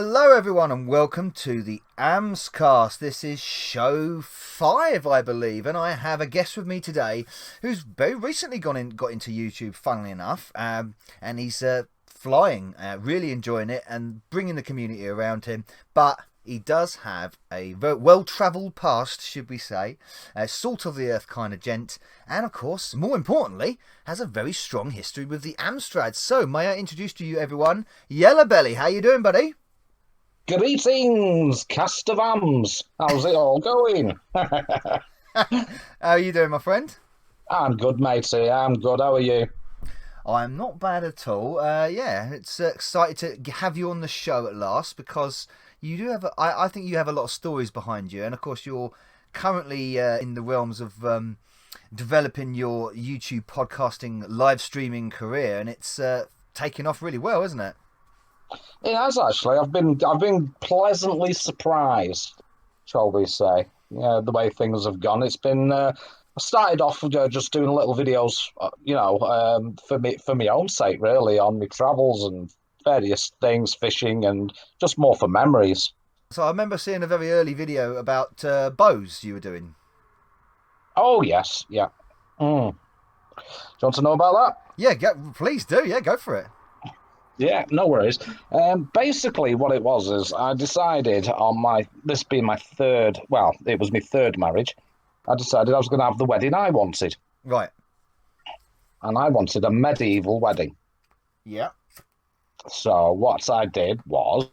Hello everyone and welcome to the Amscast. This is show 5, I believe, and I have a guest with me today who's very recently got into YouTube, funnily enough, and he's flying, really enjoying it and bringing the community around him, but he does have a very well-travelled past, should we say, a salt of the earth kind of gent, and of course, more importantly, has a very strong history with the Amstrad. So, may I introduce to you everyone, Yellow Belly. How you doing, buddy? Greetings, cast of Ams. How's it all going? How are you doing, my friend? I'm good, matey. I'm good. How are you? I'm not bad at all. Yeah, it's excited to have you on the show at last because you do have. I think you have a lot of stories behind you, and of course you're currently in the realms of developing your YouTube podcasting, live streaming career, and it's taken off really well, isn't it? It has actually. I've been pleasantly surprised, shall we say? Yeah, the way things have gone. It's been. I started off just doing little videos, for my own sake, really, on my travels and various things, fishing, and just more for memories. So I remember seeing a very early video about bows you were doing. Oh yes, yeah. Do you want to know about that? Yeah, please do. Yeah, go for it. Yeah, no worries. Basically, what it was is I decided on this being my third, well, it was my third marriage. I decided I was going to have the wedding I wanted, Right. and I wanted a medieval wedding. Yeah. So what I did was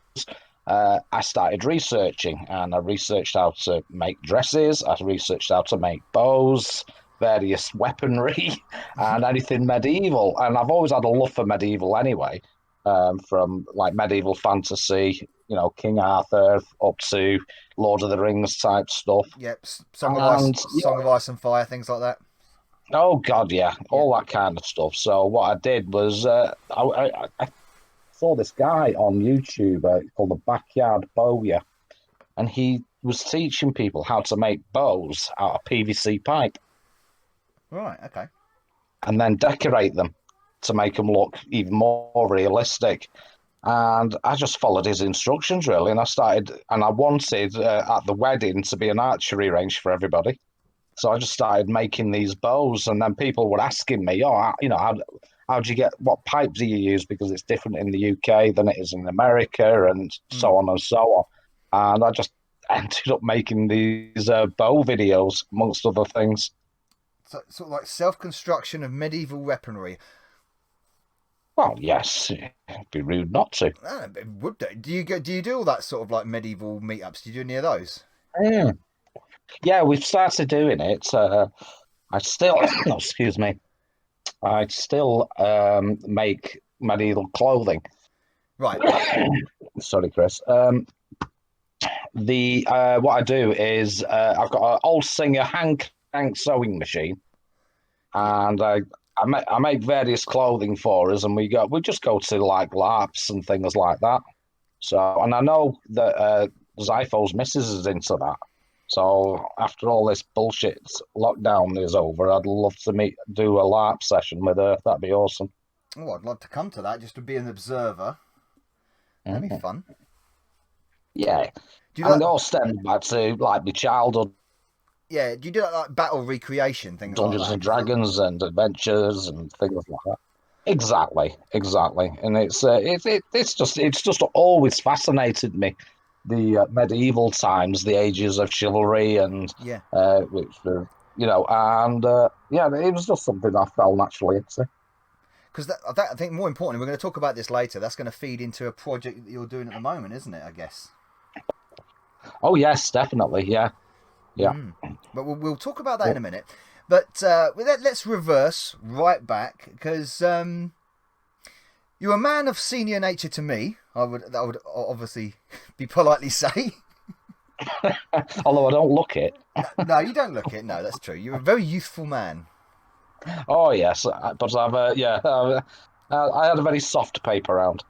I started researching, and I researched how to make dresses. I researched how to make bows, various weaponry, and anything medieval. And I've always had a love for medieval anyway. From like medieval fantasy, King Arthur up to Lord of the Rings type stuff. Yep. And Song of Ice and Fire, things like that. oh God, yeah, Yeah. all that kind of stuff. So what I did was I saw this guy on YouTube called the Backyard Bowyer, and he was teaching people how to make bows out of PVC pipe Right. Okay. and then decorate them to make them look even more realistic. And I just followed his instructions really, and I wanted at the wedding to be an archery range for everybody. So I just started making these bows, and then people were asking me, "Oh, how do you get what pipe do you use? Because it's different in the UK than it is in America, and Mm. so on and so on." And I just ended up making these bow videos, amongst other things. So, sort of like self-construction of medieval weaponry. Well, yes, it'd be rude not to. It would do. Do you do all that sort of like medieval meetups? Do you do any of those? Mm. Yeah, we've started doing it. I still, excuse me, I still make medieval clothing. Right. Sorry, Chris. The What I do is I've got an old Singer hand crank sewing machine, Yeah. and I make various clothing for us, and we just go to like LARPs and things like that. So, and I know that Zypho's missus is into that. So after all this bullshit lockdown is over, I'd love to do a LARP session with her. That'd be awesome. Oh, I'd love to come to that just to be an observer. That'd be Mhm. fun. Yeah, Do you and like? it all stems back to like my childhood, Yeah. Do you do like battle recreation things like Dungeons that? and Dragons and adventures and things like that. Exactly, exactly. And it's just always fascinated me, the medieval times, the ages of chivalry, and Yeah. which were, and yeah, it was just something I fell naturally into. Because I think more importantly, we're going to talk about this later. That's going to feed into a project that you're doing at the moment, isn't it? I guess. Oh yes, definitely, yeah, yeah. Mm. But we'll talk about that in Well, a minute. But let's reverse right back because you're a man of senior nature to me. I would obviously be politely say. although I don't look it. No, you don't look it. No, that's true. You're a very youthful man. Oh yes, but I had a very soft paper round.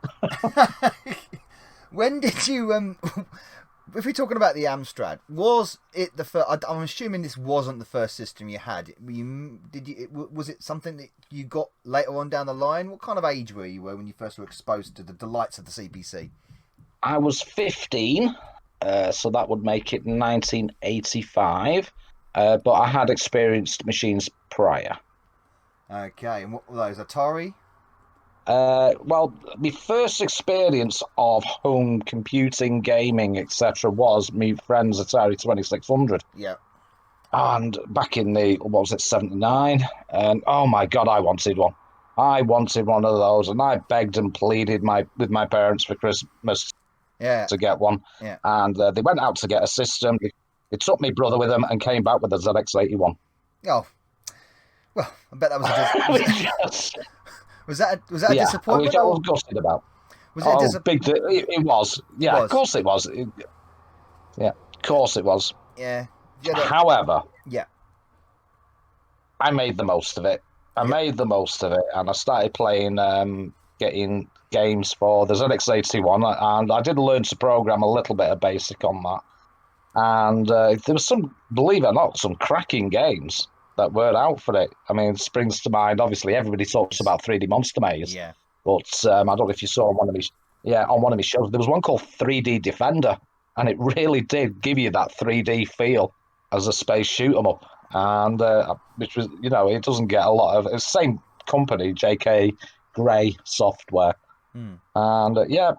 When did you if we're talking about the Amstrad, was it the first? I'm assuming this wasn't the first system you had. Was it something that you got later on down the line? What kind of age were you when you first were exposed to the delights of the CPC? I was 15, so that would make it 1985. But I had experienced machines prior. Okay, and what were those? Atari? Well, my first experience of home computing, gaming, etc., was my friend's Atari 2600. Yeah. And back in the, what was it, 79? And oh my God, I wanted one. I wanted one of those, and I begged and pleaded with my parents for Christmas Yeah. to get one. Yeah. And they went out to get a system. They took my brother with them and came back with a ZX81. Oh, well, I bet that was Just, was that a yeah, which disappointment I or was gutted about. was it a Oh, dis? it was. It Yeah, of was. course it was. Yeah, of course it was. Yeah. Yeah. However, Yeah. I made the most of it. I Yeah. made the most of it, and I started playing, getting games for the ZX81, and I did learn to program a little bit of BASIC on that. And there was some, believe it or not, some cracking games that were out for it. I mean, it springs to mind. Obviously, everybody talks about 3D Monster Maze, Yeah. but I don't know if you saw on one of these. Yeah, on one of my shows, there was one called 3D Defender, and it really did give you that 3D feel as a space shoot 'em up, and which was, it doesn't get a lot of. It's the same company, JK Gray Software, Hmm. and yeah,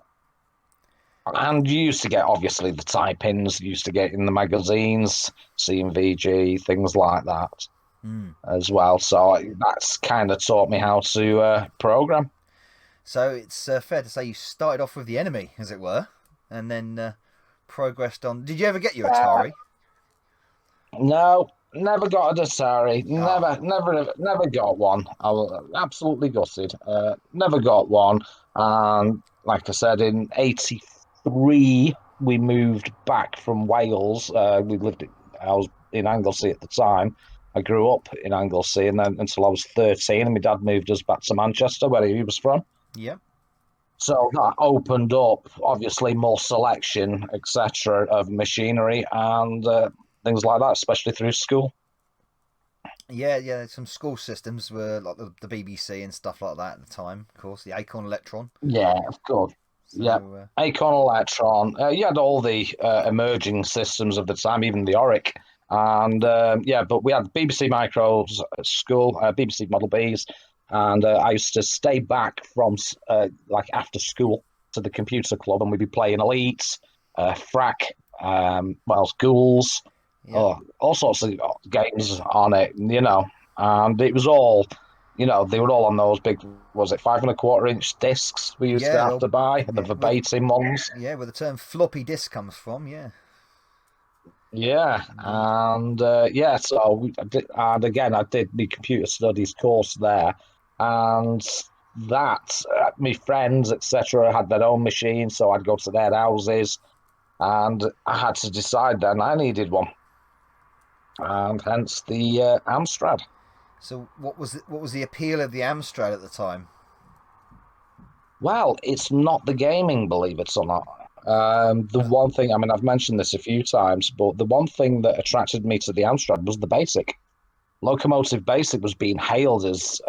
and you used to get, obviously, the tie-ins, you used to get in the magazines, CMVG, things like that Hmm. as well. So that's kind of taught me how to program. So it's fair to say you started off with the enemy, as it were, and then progressed on. Did you ever get your Uh, Atari? no, never got a Atari. Ah. Never got one. I was absolutely gutted. Never got one. And like I said, in '83, we moved back from Wales. I was in Anglesey at the time. I grew up in Anglesey, and then until I was 13, and my dad moved us back to Manchester, where he was from. Yep. So that opened up, obviously, more selection, etc., of machinery and things like that, especially through school. Yeah, yeah. Some school systems were like the BBC and stuff like that at the time. Of course, the Acorn Electron. Yeah, of course. Yeah. So Acorn Electron. You had all the emerging systems of the time, even the Oric. And yeah, but we had BBC Micros at school, BBC Model Bs. And I used to stay back from like after school to the computer club, and we'd be playing Elites, Frack, what else, Ghouls, yeah, all sorts of games on it. And it was all, they were all on those big, was it 5 1/4 inch discs we used to yeah. have Well, to buy, the yeah, where the verbatim ones. yeah where the term floppy disk comes from. Yeah, Yeah, indeed. and yeah, so and again, I did my computer studies course there, and that my friends, etc., had their own machines, so I'd go to their houses, and I had to decide then I needed one, and hence the Amstrad. So what was the appeal of the Amstrad at the time? Well, it's not the gaming, believe it or not. The Was one thing, I mean, I've mentioned this a few times, but the one thing that attracted me to the Amstrad was the basic. Locomotive Basic was being hailed as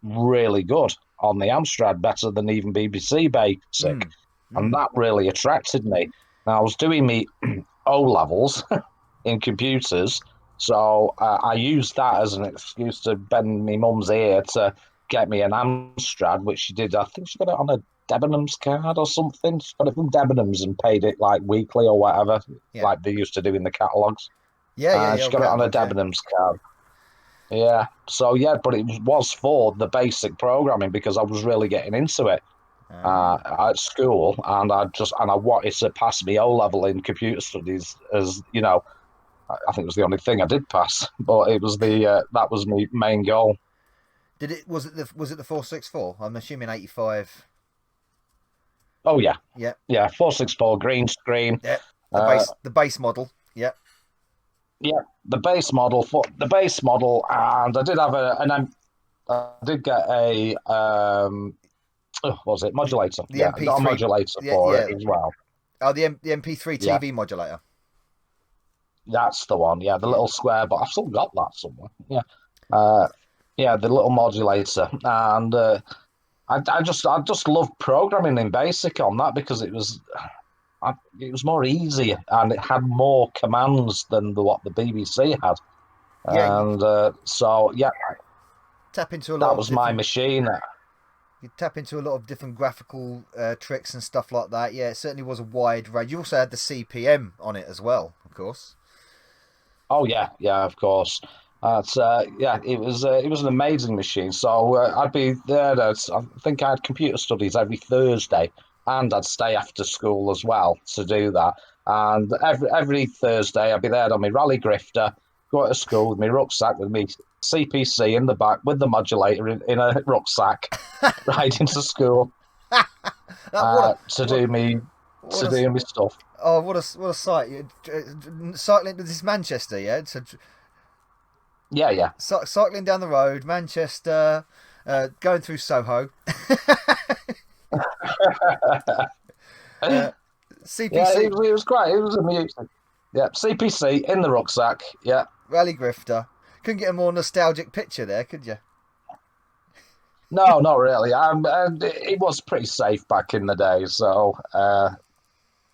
really good on the Amstrad, better than even BBC Basic. mm, And mm. that really attracted me. Now, I was doing me O levels in computers, so I used that as an excuse to bend my mum's ear to get me an Amstrad, which she did. I think she got it on a Debenhams card or something. She got it from Debenhams and paid it like weekly or whatever, Yeah, like they used to do in the catalogues. yeah, yeah, And yeah. she Old got it on a catalogs. Yeah. Debenhams card. Yeah. So yeah, but it was for the basic programming because I was really getting into it Ah. at school, and I wanted to pass my O level in computer studies. As you know, I think it was the only thing I did pass, but it was that was my main goal. Did it was it the 464? I'm assuming 85. Oh yeah, Yeah, yeah, 464 green screen. yeah. Uh, The base model. Yeah, yeah, the base model, and I did have I did get a what was it modulator? the Yeah, I got a MP3. modulator Yeah, for it yeah. as well. Oh, the MP3 Yeah, TV modulator. that's the one. Yeah, the Yeah. little square, but I've still got that somewhere. Yeah, uh, yeah, the little modulator, and I just loved programming in BASIC on that because it was more easy and it had more commands than what the BBC had. Yeah, And so yeah, tap into a lot that of was my different. machine. You tap into a lot of different graphical tricks and stuff like that. Yeah, it certainly was a wide range. You also had the CPM on it as well, of course. Oh yeah, yeah, of course. Yeah, it was an amazing machine. So I'd be there. I think I had computer studies every Thursday, and I'd stay after school as well to do that. And every Thursday, I'd be there on my rally grifter, go to school with my rucksack with me CPC in the back with the modulator in a rucksack, right into school That, what a to do me what a stuff. oh what a sight! Cycling to this Manchester, yeah. So Yeah, yeah. cycling down the road, Manchester, going through Soho. uh, Yeah, CPC it was great. It was amusing. Yeah, CPC in the rucksack. Yeah. Rally Grifter. Couldn't get a more nostalgic picture there, could you? No, not really. And it was pretty safe back in the day, so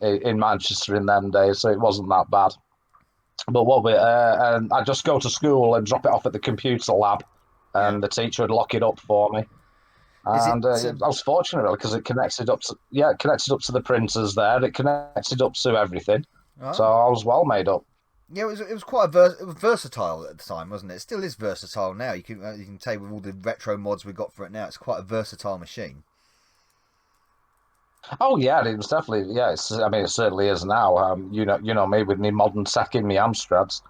in Manchester in them days, so it wasn't that bad. But and I just go to school and drop it off at the computer lab, Yeah. and the teacher would lock it up for me. Is it? And I was fortunate really because it connected up to it connected up to the printers there. It connected up to everything, so Oh. I was well made up. Yeah, it was quite it was versatile at the time, wasn't it? It still is versatile now. You can say with all the retro mods we got for it now, it's quite a versatile machine. Oh yeah, it was definitely yeah. I mean, it certainly is now. You know me with me modern tech in me Amstrads.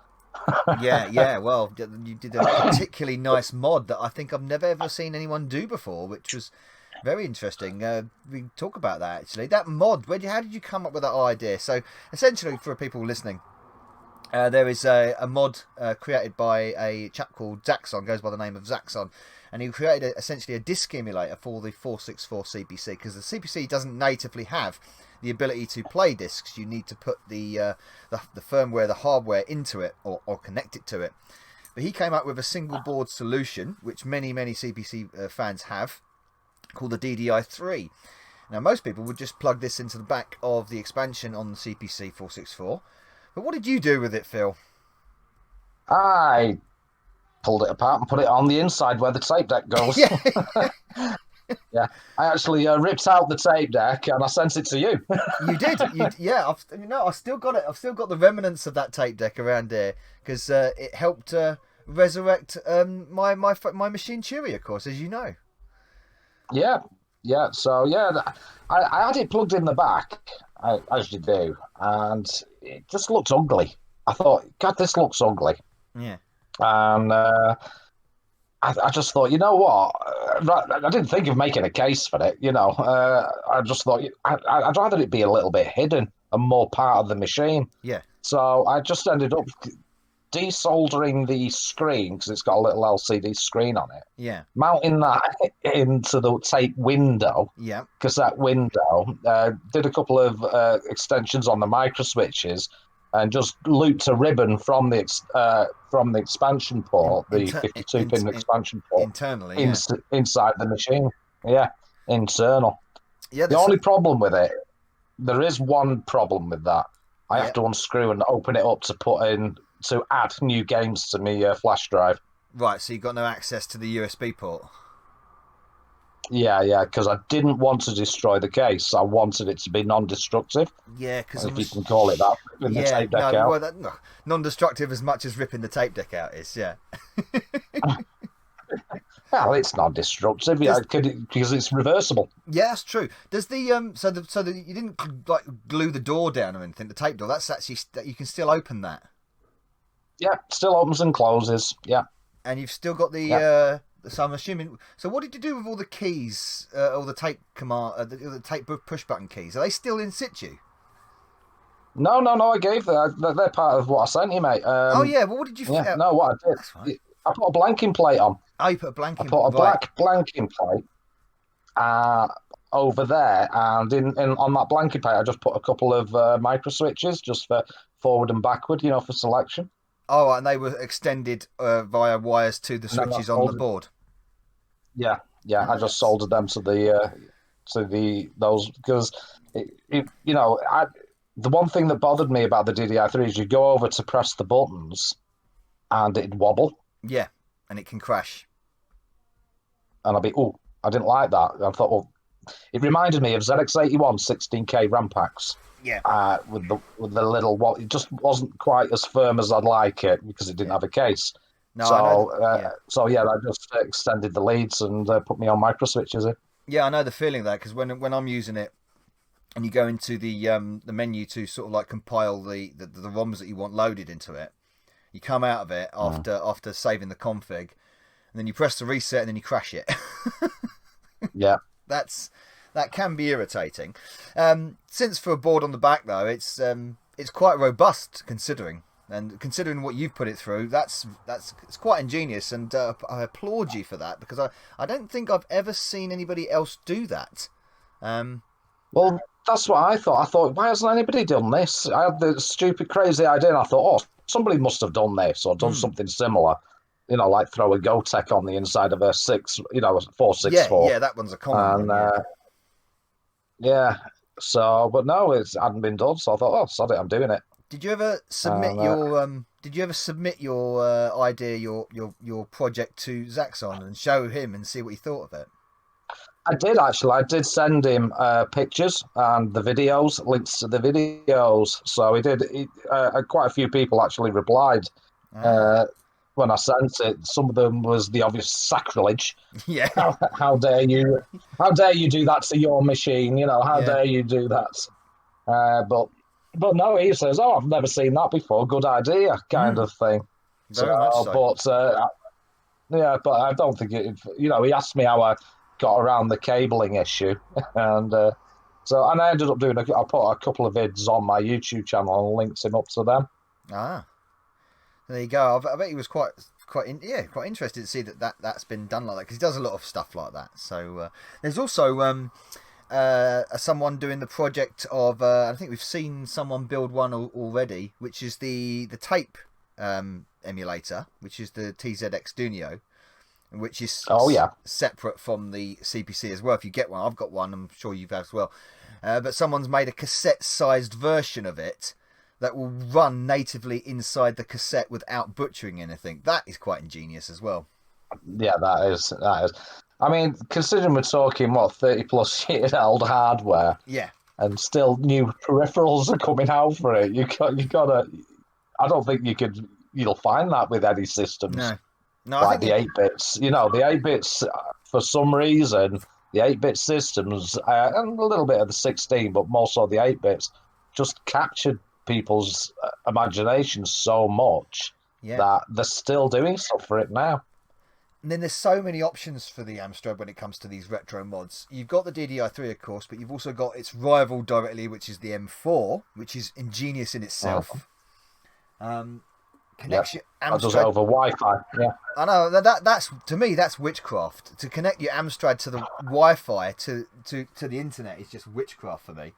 Yeah, yeah. Well, you did a particularly nice mod that I think I've never ever seen anyone do before, which was very interesting. We can talk about that actually. That mod, how did you come up with that idea? So essentially, for people listening, there is a mod created by a chap called Zaxxon, goes by the name of Zaxxon, and he created essentially a disk emulator for the 464 CPC because the CPC doesn't natively have the ability to play discs. You need to put the firmware, the hardware into it or connect it to it. But he came up with a single board solution, which many CPC fans have, called the DDI3. Now most people would just plug this into the back of the expansion on the CPC 464. But what did you do with it, Phil? I pulled it apart and put it on the inside where the tape deck goes. Yeah, Yeah, I actually ripped out the tape deck and I sent it to you. you did. Yeah, I've still got it. I've still got the remnants of that tape deck around here because it helped resurrect my machine Chewy, of course, as you know. Yeah, yeah. So yeah, I had it plugged in the back, as you do, and it just looked ugly. I thought, God, this looks ugly, Yeah. and I just thought, you know what? I didn't think of making a case for it. I just thought I'd rather it be a little bit hidden and more part of the machine. Yeah. So I just ended up desoldering the screen because it's got a little LCD screen on it, Yeah. mounting that into the tape window Yeah. because that window did a couple of extensions on the micro switches and just looped a ribbon from the expansion port, the 52-pin expansion port, Internally, yeah. inside the machine. Yeah, internal. Yeah. The only problem with it, there is one problem with that. I Yeah. have to unscrew and open it up to add new games to my flash drive. Right. So you got no access to the USB port. Yeah, yeah, because I didn't want to destroy the case. I wanted it to be non-destructive, Yeah, because if you can call it that, with the yeah, tape deck no, out. well, no, non-destructive as much as ripping the tape deck out is. Yeah. Well, it's non-destructive, yeah, because it's reversible. Yeah, that's true. Does the you didn't like glue the door down or anything, the tape door? That's actually you can still open that, Yeah, still opens and closes. Yeah, and you've still got the. yeah. So I'm assuming. So what did you do with all the keys, all the tape command, the tape push button keys? Are they still in situ? No, I gave they're part of what I sent you, mate. Oh yeah. Well, what did you? Yeah, no, what I did, That's right. I put a blanking plate on. Oh, you put a blanking. I put a right. black blanking plate over there, and in on that blanking plate, I just put a couple of micro switches just for forward and backward, for selection. Oh, and they were extended via wires to the switches on the board. Yeah, Yeah, I just soldered them to those because the one thing that bothered me about the DDI3 is you go over to press the buttons and it'd wobble. Yeah, and it can crash. And I'd be, oh, I didn't like that. I thought, well, it reminded me of ZX81 16K RAM packs. Yeah. With the little, well, it just wasn't quite as firm as I'd like it because it didn't have a case. No, So I just extended the leads and put me on micro switches. Yeah, I know the feeling of that because when I'm using it, and you go into the menu to sort of like compile the ROMs that you want loaded into it, you come out of it after saving the config, and then you press the reset and then you crash it. Yeah, that can be irritating. Since for a board on the back though, it's quite robust considering what you've put it through. It's quite ingenious, and I applaud you for that because I don't think I've ever seen anybody else do that. Well, that's what I thought. I thought, why hasn't anybody done this? I had the stupid, crazy idea, and I thought, oh, somebody must have done this or done something similar. Like throw a GoTech on the inside of a 464. Yeah, that one's a common one. Yeah. So, but no, it hadn't been done. So I thought, oh, sod it, I'm doing it. Did you ever submit your idea, your project to Zaxxon and show him and see what he thought of it? I did actually. I did send him pictures and the videos, links to the videos. So he did. Quite a few people actually replied when I sent it. Some of them was the obvious sacrilege. Yeah. How dare you? How dare you do that to your machine? How dare you do that? But no, he says, "Oh, I've never seen that before. Good idea," kind of thing. Very much so. But I don't think it. He asked me how I got around the cabling issue, and I ended up doing. I put a couple of vids on my YouTube channel and linked him up to them. There you go. I bet he was quite interested to see that's been done like that because he does a lot of stuff like that. So there's also someone doing the project of I think we've seen someone build one already, which is the tape emulator, which is the TZX Dunio, which is separate from the CPC as well. If you get one, I've got one, I'm sure you've as well. But someone's made a cassette-sized version of it that will run natively inside the cassette without butchering anything. That is quite ingenious as well. Yeah, that is. I mean, considering we're talking 30+ year old hardware, and still new peripherals are coming out for it. You gotta. I don't think you'll find that with any systems. No, like the 8-bits. The 8-bits, for some reason, the 8-bit systems, and a little bit of the 16, but more so the 8-bits, just captured people's imagination so much that they're still doing stuff for it now. And then there's so many options for the Amstrad when it comes to these retro mods. You've got the DDI3, of course, but you've also got its rival directly, which is the M4, which is ingenious in itself. Connects your Amstrad. Does it over Wi-Fi. Yeah. I know that's to me that's witchcraft. To connect your Amstrad to the Wi-Fi to the internet is just witchcraft for me.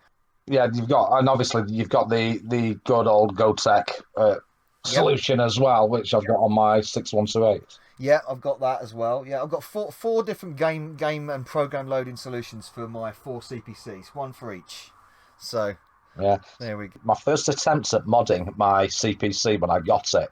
Yeah, obviously you've got the good old GoTech solution as well, which I've got on my 6128. Yeah, I've got that as well. Yeah, I've got four different game and program loading solutions for my 4 CPCs, one for each. So yeah, there we go. My first attempt at modding my CPC when I got it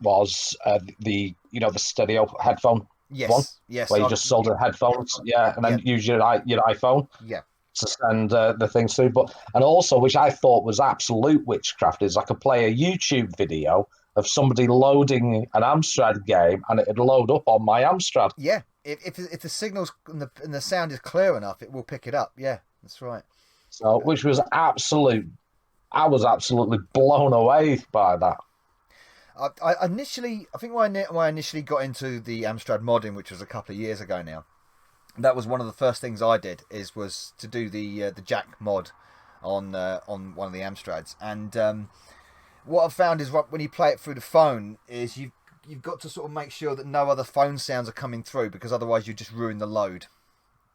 was the stereo headphone one. Yes, where you just solder headphones, and then use your iPhone. Yeah. To send the things through, and also, which I thought was absolute witchcraft, is I could play a YouTube video of somebody loading an Amstrad game, and it'd load up on my Amstrad. Yeah, if the signals and the sound is clear enough, it will pick it up. Yeah, that's right. So, which was absolute. I was absolutely blown away by that. I think when I initially got into the Amstrad modding, which was a couple of years ago now. That was one of the first things I did was to do the jack mod on one of the Amstrads, and what I've found is when you play it through the phone is you've got to sort of make sure that no other phone sounds are coming through because otherwise you just ruin the load.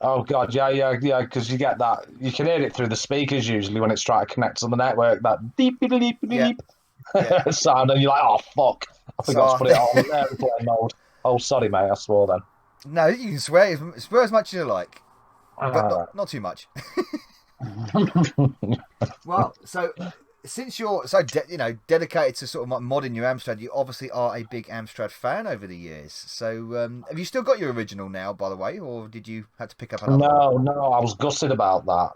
Oh god, yeah, because you get that, you can hear it through the speakers usually when it's trying to connect to the network, that deep sound, and you're like, oh fuck, I forgot to put it on airplane mode. Oh, sorry mate, I swore then. No, you can swear as much as you like, but All not too much. right. Well, so since you're so dedicated to sort of like modding your Amstrad, you obviously are a big Amstrad fan over the years. So have you still got your original now, by the way, or did you have to pick up another one? No, no, I was gutted about that.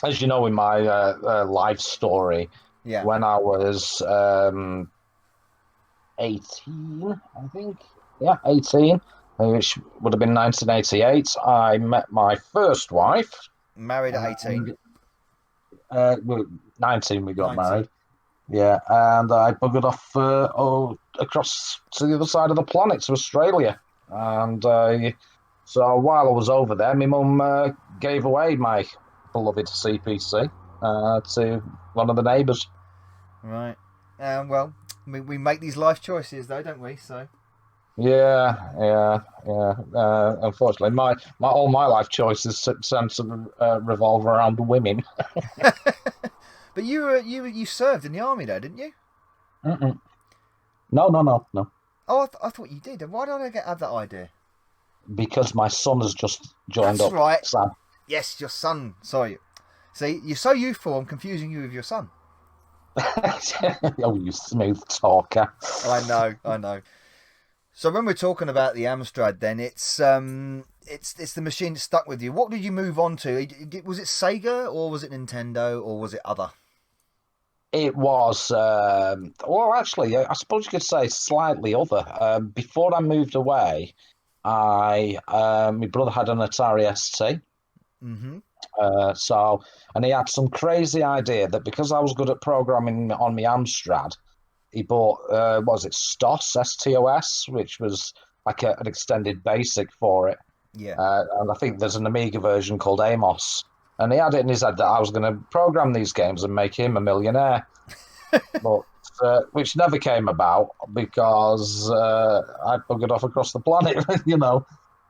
As you know, in my life story, Yeah, when I was 18, I think. Yeah, 18, which would have been 1988. I met my first wife. married at 18, And, well, 19, we got 19. married. Yeah, and I buggered off across to the other side of the planet to Australia. And so while I was over there, my mum gave away my beloved CPC to one of the neighbours. Right. Well, we make these life choices, though, don't we? So. Yeah, yeah, yeah. Unfortunately, my all my life choices tend to revolve around women. But you served in the army, though, didn't you? Mm-mm. No, no, no, no. Oh, I thought you did. Why did I have that idea? Because my son has just joined That's up. right. Sam. Yes, your son. Sorry. See, you're so youthful. I'm confusing you with your son. Oh, you smooth talker. I know. I know. So when we're talking about the Amstrad, then it's the machine that stuck with you. What did you move on to? Was it Sega or was it Nintendo or was it other? It was, well, actually, I suppose you could say slightly other. Before I moved away, my brother had an Atari ST. Mm-hmm. And he had some crazy idea that because I was good at programming on my Amstrad, he bought, what was it, STOS, STOS, which was like an extended basic for it. Yeah. And I think there's an Amiga version called Amos. And he had it in his head that I was going to program these games and make him a millionaire, but which never came about because I buggered off across the planet, you know.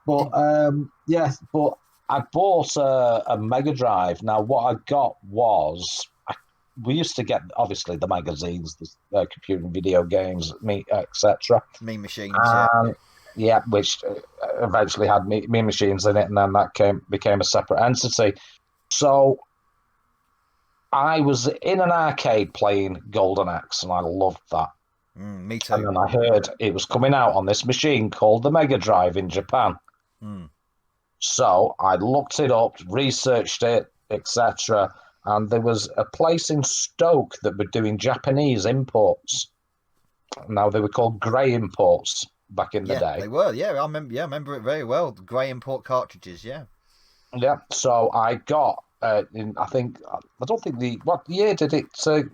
But Did yeah, but I bought a Mega Drive. Now, what I got was we used to get obviously the magazines, the computer and video games, me, etc. Mean Machines? Yeah. And yeah, which eventually had me machines in it, and then that became a separate entity. So I was in an arcade playing Golden Axe, and I loved that. Me And too. then I heard it was coming out on this machine called the Mega Drive in Japan. Mm. So I looked it up, researched it, etc. And there was a place in Stoke that were doing Japanese imports. Now they were called Grey Imports back in the Yeah, day. they were. Yeah, I remember. Yeah, I remember it very well. The grey import cartridges. Yeah. Yeah. So I got. I think I don't think what year did it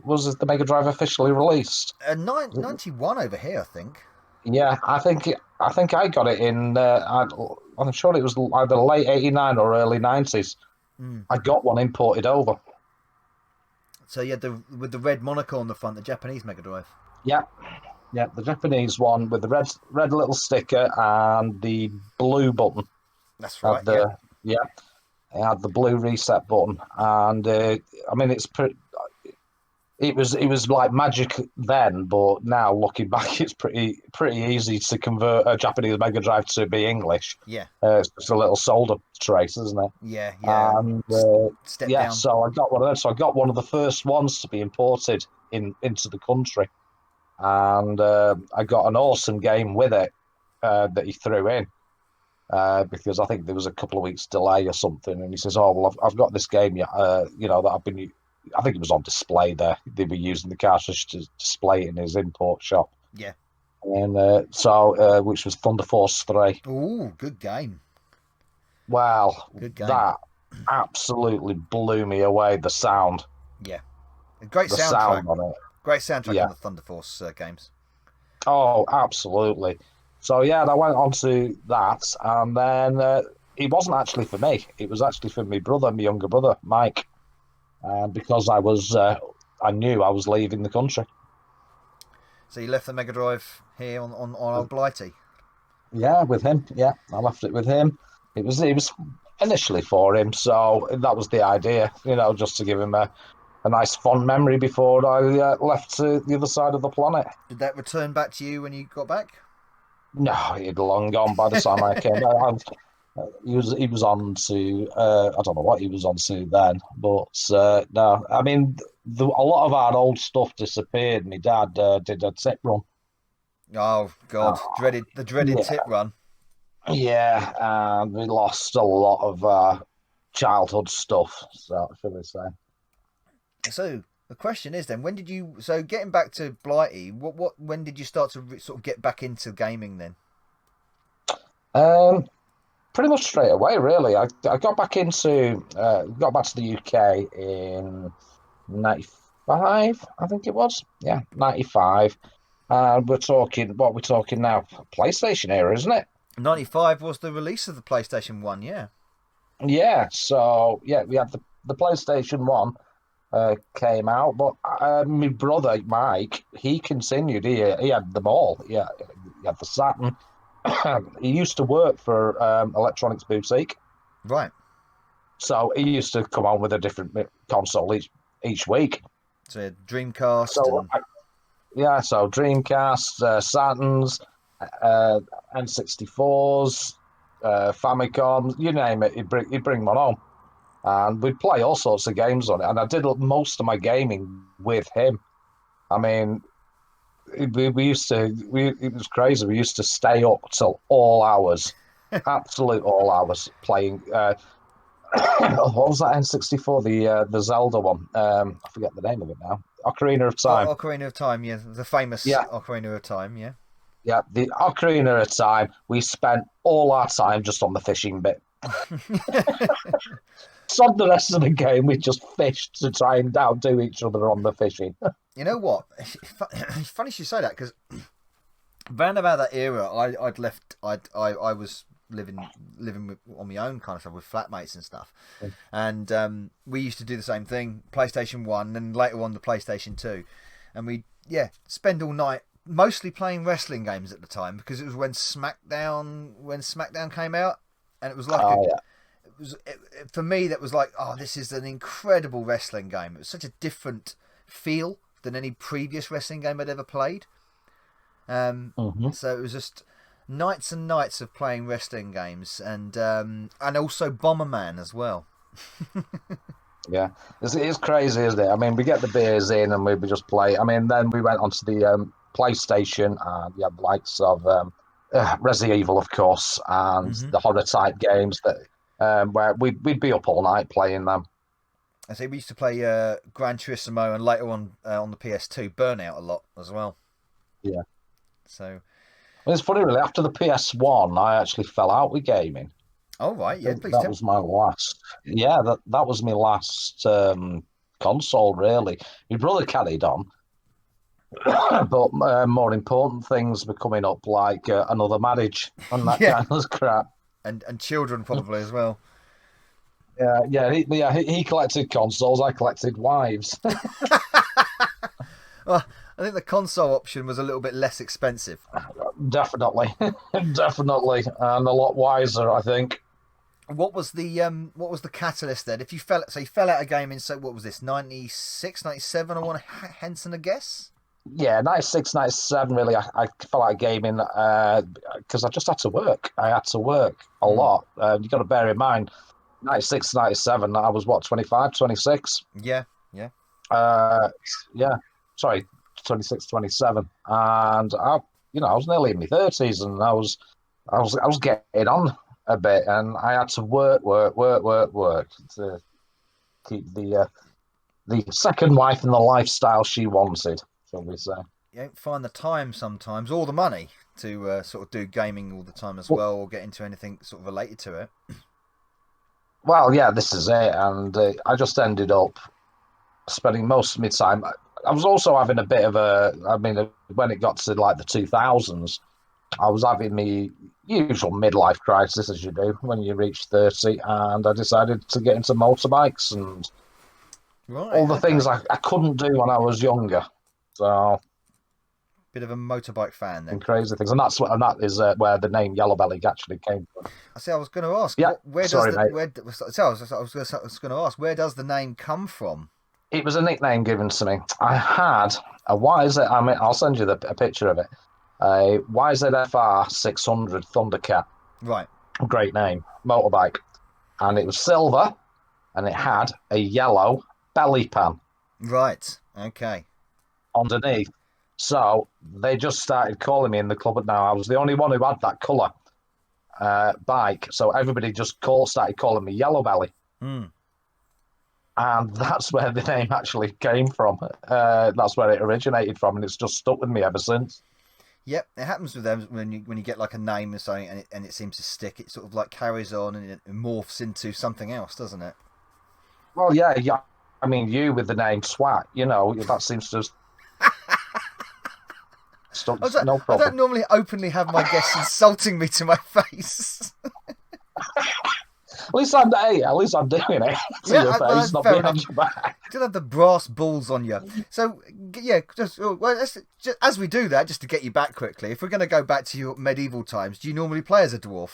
was the Mega Drive officially released? 91 over here, I think. Yeah, I think I got it in. I'm sure it was either late '89 or early '90s. Mm. I got one imported over. So yeah, with the red monocle on the front, the Japanese Mega Drive. Yeah, yeah, the Japanese one with the red little sticker and the blue button. That's right. Had Yeah. the yeah, it had the blue reset button, and I mean it was like magic then, but now looking back, it's pretty easy to convert a Japanese Mega Drive to be English. Yeah. It's just a little solder trace, isn't it? Yeah. Yeah. And Step yeah, down. so I got one of them. So I got one of the first ones to be imported into the country, and I got an awesome game with it that he threw in. Because I think there was a couple of weeks delay or something, and he says, "Oh well, I've got this game, that I've been. I think it was on display there. They were using the cartridge to display it in his import shop, Yeah. and which was Thunder Force 3. Ooh, good game. Well, Good game. that absolutely blew me away. The sound, Yeah. A great the soundtrack. sound on it, Great soundtrack yeah. on the Thunder Force games. Oh, absolutely. So yeah, I went on to that, and then it wasn't actually for me. It was actually for my brother, my younger brother, Mike. Because I knew I was leaving the country. So you left the Mega Drive here on old Blighty. Yeah, with him. Yeah, I left it with him. It was initially for him, so that was the idea, just to give him a nice fond memory before I left to the other side of the planet. Did that return back to you when you got back? No, he'd long gone by the time I came. He was on to I don't know what he was on to then, but no, I mean a lot of our old stuff disappeared. My dad did a tip run. Oh God, Uh, dreaded yeah, tip run. yeah, and we lost a lot of childhood stuff. So should we say? So the question is then, when did you? So getting back to Blighty, when did you start to sort of get back into gaming then? Um, Pretty much straight away, really. I got back to the UK in '95, I think it was. Yeah, '95. And what we're talking now, PlayStation era, isn't it? 95 was the release of the PlayStation 1, yeah. Yeah, so yeah, we had the PlayStation 1 came out, but my brother Mike, he continued. He had them all. Yeah, he had the Saturn. He used to work for Electronics Boutique, Right. so he used to come on with a different console each week. So Dreamcast So and yeah, so Dreamcast, Saturns, N64s, Famicom, you name it, he'd bring one on, and we'd play all sorts of games on it. And I did most of my gaming with him. I mean, we used to, it was crazy. We used to stay up till all hours, absolute all hours playing. What was that N64? The Zelda one. I forget the name of it now. Ocarina of Time. Ocarina of Time, yeah. The famous Yeah, Ocarina of Time, yeah. yeah, the Ocarina of Time. We spent all our time just on the fishing bit. So the rest of the game, we just fished to try and outdo each other on the fishing. You know what? It's funny you should say that because round about that era, I'd left. I was living on my own kind of stuff with flatmates and stuff, and we used to do the same thing. PlayStation 1, and later on the PlayStation 2, and we spend all night mostly playing wrestling games at the time because it was when SmackDown came out, and it was like Oh yeah, for me that was like, oh, this is an incredible wrestling game. It was such a different feel than any previous wrestling game I'd ever played. So it was just nights and nights of playing wrestling games, and also Bomberman as well. yeah. It's crazy, isn't it? I mean, we get the beers in and we just play. I mean, then we went onto the PlayStation and you had the likes of Resident Evil, of course, and Mm-hmm. the horror type games that where we'd be up all night playing them. I say we used to play Gran Turismo and later on the PS2 Burnout a lot as well. Yeah. So, It's funny, really. After the PS1, I actually fell out with gaming. all I right, yeah, think please that tell. was my last. Yeah, that was my last console, really. My brother carried on, but more important things were coming up, like another marriage and that Yeah, kind of crap. and children probably as well. He collected consoles. I collected wives. Well, I think the console option was a little bit less expensive. Definitely, definitely, and a lot wiser, I think. What was the catalyst then? If you fell out of gaming, so what was this, 96, 97? I want to Henson a guess. Yeah, 96, 97. Really, I fell out of gaming because I just had to work. I had to work a Hmm. lot. You got to bear in mind, 96, 97. I was what, 25, 26? Yeah, yeah. Uh, yeah, sorry, 26, 27. And I was nearly in my 30s and I was getting on a bit and I had to work to keep the second wife and the lifestyle she wanted, shall we say. You don't find the time sometimes or the money to sort of do gaming all the time as Well, well, or get into anything sort of related to it. well, yeah, this is it. And I just ended up spending most of my time. I was also having a bit of I mean, when it got to like the 2000s, I was having the usual midlife crisis as you do when you reach 30, and I decided to get into motorbikes and Right. all the things Okay. I couldn't do when I was younger. So, Bit of a motorbike fan then. and crazy things, and that is where the name Yellow Belly actually came from. I see. I was going to ask, Yeah, where does sorry, the mate. where? So I was going to ask, where does the name come from? It was a nickname given to me. I had a what is it? I mean, I'll send you a picture of it. a YZF-R 600 Thundercat. Right. Great name, motorbike. And it was silver, and it had a yellow belly pan Right. Okay. underneath. So they just started calling me in the club now. I was the only one who had that colour bike. So everybody just started calling me Yellow Belly. Hmm. And that's where the name actually came from. That's where it originated from, and it's just stuck with me ever since. Yep, it happens with them when you get like a name or something and it seems to stick. It sort of like carries on and it morphs into something else, doesn't it? Well, yeah, yeah. I mean, you with the name Swat, that seems to have stuck. No I don't problem. normally openly have my guests insulting me to my face. At least I'm doing it to your Well, face, that's not fair behind enough. your back. You don't have the brass balls on you. So yeah, just as we do that, just to get you back quickly. If we're going to go back to your medieval times, do you normally play as a dwarf?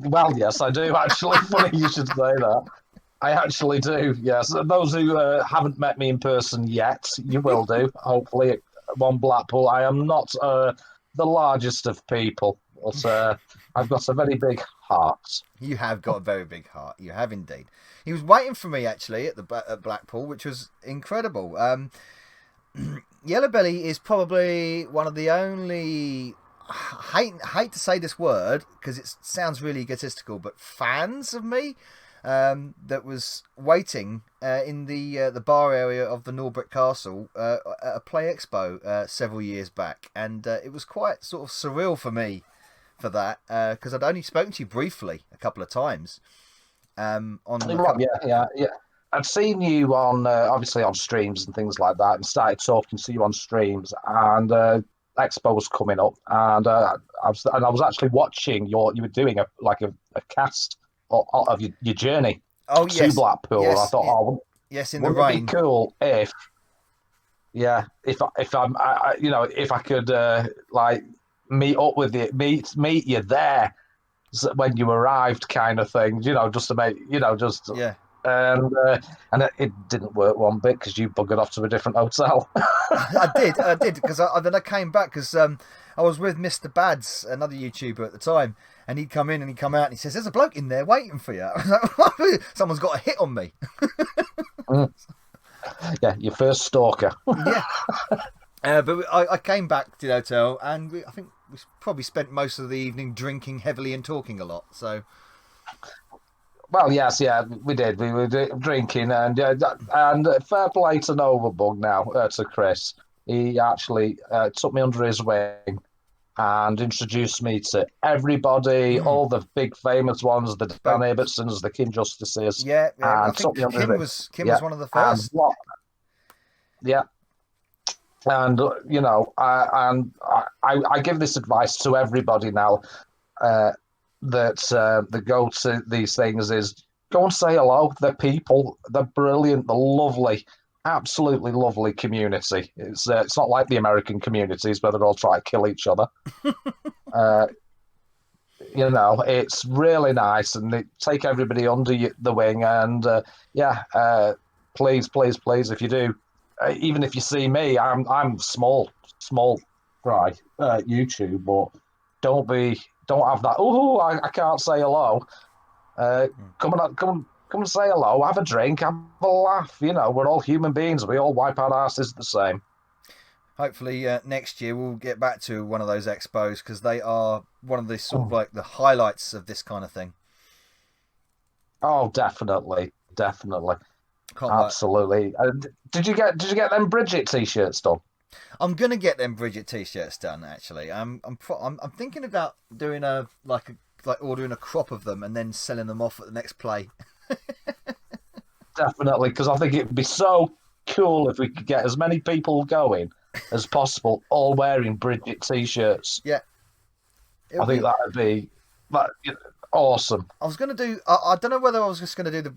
Well, yes, I do actually. Funny you should say that. I actually do. Yes, those who haven't met me in person yet, you will do. Hopefully, at one Blackpool. I am not the largest of people, but I've got a very big heart. You have got a very big heart. You have indeed. He was waiting for me actually at Blackpool, which was incredible. Yellow Belly is probably one of the only hate to say this word because it sounds really egotistical, but fans of me that was waiting in the bar area of the Norbrick Castle at a Play Expo several years back, and it was quite sort of surreal for me for that because I'd only spoken to you briefly a couple of times. Yeah. I've seen you on obviously on streams and things like that, and started talking to you on streams. And Expo was coming up, and I was actually watching you were doing a cast of your journey Oh to yes, Blackpool, and I yes, thought, oh, yes, in the wouldn't it be rain. cool if if I could like meet up with you, meet you there when you arrived, kind of thing. Just to make just Yeah. and it didn't work one bit because you buggered off to a different hotel. I did, because then I came back because I was with Mr. Bads, another YouTuber at the time, and he'd come in and he'd come out and he says, "There's a bloke in there waiting for you." Someone's got a hit on me. Yeah, your first stalker. Yeah, but I came back to the hotel and I think we probably spent most of the evening drinking heavily and talking a lot. So Well, yes, yeah, we did. We were drinking, and fair play to Novabug now, to Chris. He actually took me under his wing and introduced me to everybody, all the big famous ones, the Dan spoke. Ibbottsons, the Kim Justices, Yeah, yeah. I and took think me under his Kim wing. was one of the And first. what? Yeah, and I give this advice to everybody now. That go to these things is go and say hello. They're people. They're brilliant. They're lovely. Absolutely lovely community. It's not like the American communities where they're all trying to kill each other. uh, it's really nice, and they take everybody under the wing. And please, please, please, if you do, even if you see me, I'm small fry YouTube, but don't have that. Oh, I can't say hello. Come and say hello. Have a drink. Have a laugh. We're all human beings. We all wipe our asses the same. Hopefully next year we'll get back to one of those expos because they are one of the sort of like the highlights of this kind of thing. Oh, definitely. Can't Absolutely. Did you get them Bridget t-shirts done? I'm gonna get them Bridget t-shirts done. Actually, I'm thinking about doing like ordering a crop of them and then selling them off at the next play. Definitely, because I think it'd be so cool if we could get as many people going as possible, all wearing Bridget t-shirts. Yeah, I think that would be awesome. I was gonna do. I don't know whether I was just gonna do the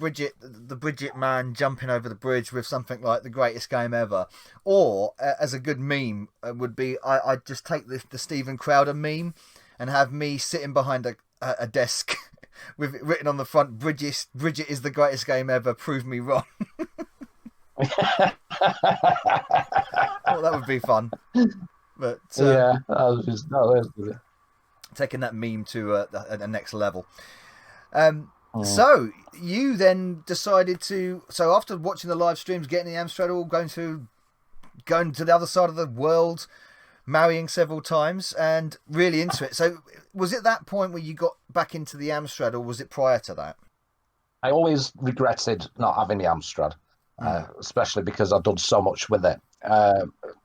Bridget man jumping over the bridge with something like the greatest game ever, or as a good meme would be I'd just take the Stephen Crowder meme and have me sitting behind a desk with it written on the front, Bridget is the greatest game ever, prove me wrong. Oh, that would be fun. But Yeah, that was, taking that meme to a next level. mm. So you then decided to. So after watching the live streams, getting the Amstrad, all going to the other side of the world, marrying several times, and really into it. So was it that point where you got back into the Amstrad, or was it prior to that? I always regretted not having the Amstrad, especially because I'd done so much with it.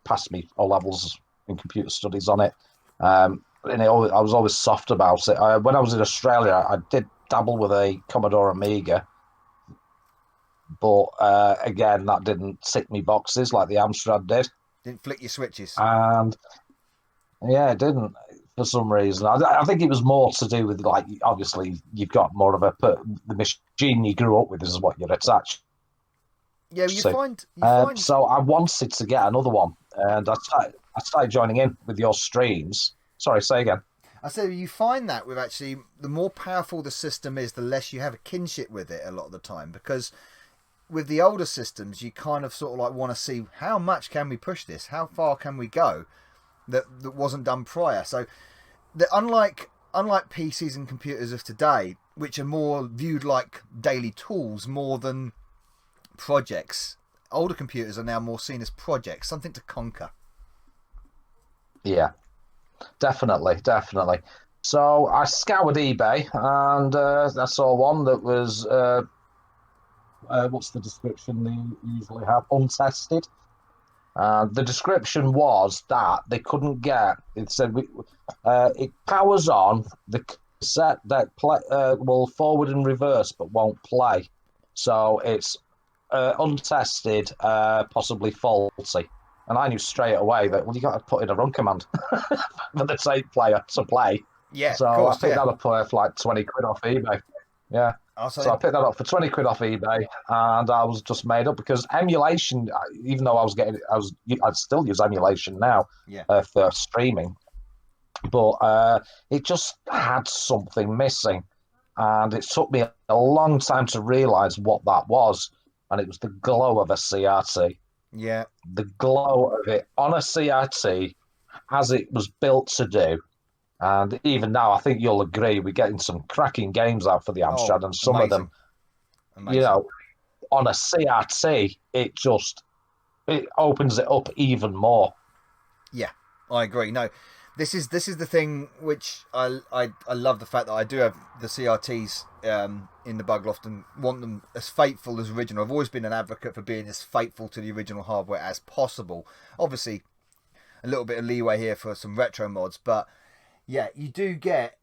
Passed me O levels in computer studies on it, and I was always soft about it. When I was in Australia, I did dabble with a Commodore Amiga, but again, that didn't tick me boxes like the Amstrad did, Didn't flick your switches. and yeah, it didn't for some reason. I think it was more to do with like obviously you've got more of the machine you grew up with is what you're attached Yeah, to. you find. So I wanted to get another one, and I started joining in with your streams. Sorry, say again. I say you find that with actually the more powerful the system is, the less you have a kinship with it a lot of the time, because with the older systems you kind of sort of like want to see how much can we push this, how far can we go that wasn't done prior. So unlike PCs and computers of today, which are more viewed like daily tools more than projects, older computers are now more seen as projects, something to conquer. Yeah, definitely. So I scoured eBay, and I saw one that was what's the description they usually have? Untested. The description was that they couldn't get. It said it powers on the cassette that will forward and reverse, but won't play. So it's untested, possibly faulty. And I knew straight away that you got to put in a run command for the tape player to play. Yeah, of So I course, picked yeah. that up for like 20 quid off eBay. Yeah. So I Also, picked that up for 20 quid off eBay, and I was just made up because emulation. Even though I'd still use emulation now yeah, for streaming, but it just had something missing, and it took me a long time to realise what that was, and it was the glow of a CRT, yeah. the glow of it on a CRT as it was built to do. And even now, I think you'll agree, we're getting some cracking games out for the Oh, Amstrad, and some of them, amazing, you amazing. know, on a CRT, it opens it up even more. Yeah, I agree. No, this is the thing which I love the fact that I do have the CRTs in the bug loft and want them as faithful as original. I've always been an advocate for being as faithful to the original hardware as possible. Obviously, a little bit of leeway here for some retro mods, but yeah, you do get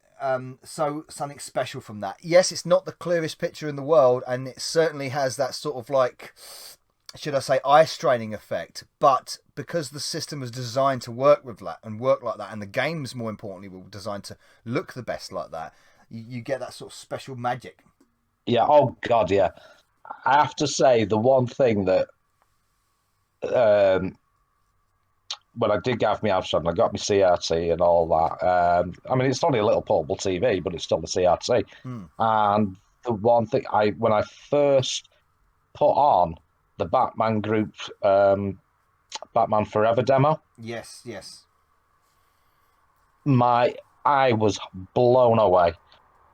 something special from that. Yes, it's not the clearest picture in the world, and it certainly has that sort of like, should I say, eye straining effect. But because the system was designed to work with that and work like that, and the games more importantly were designed to look the best like that, you get that sort of special magic. Yeah, oh God, yeah. I have to say, the one thing that um, when I did have my Amstrad and I got my CRT and all that, I mean, it's only a little portable TV, but it's still the CRT. Hmm. And the one thing when I first put on the Batman group, Batman Forever demo, Yes, yes. I was blown away.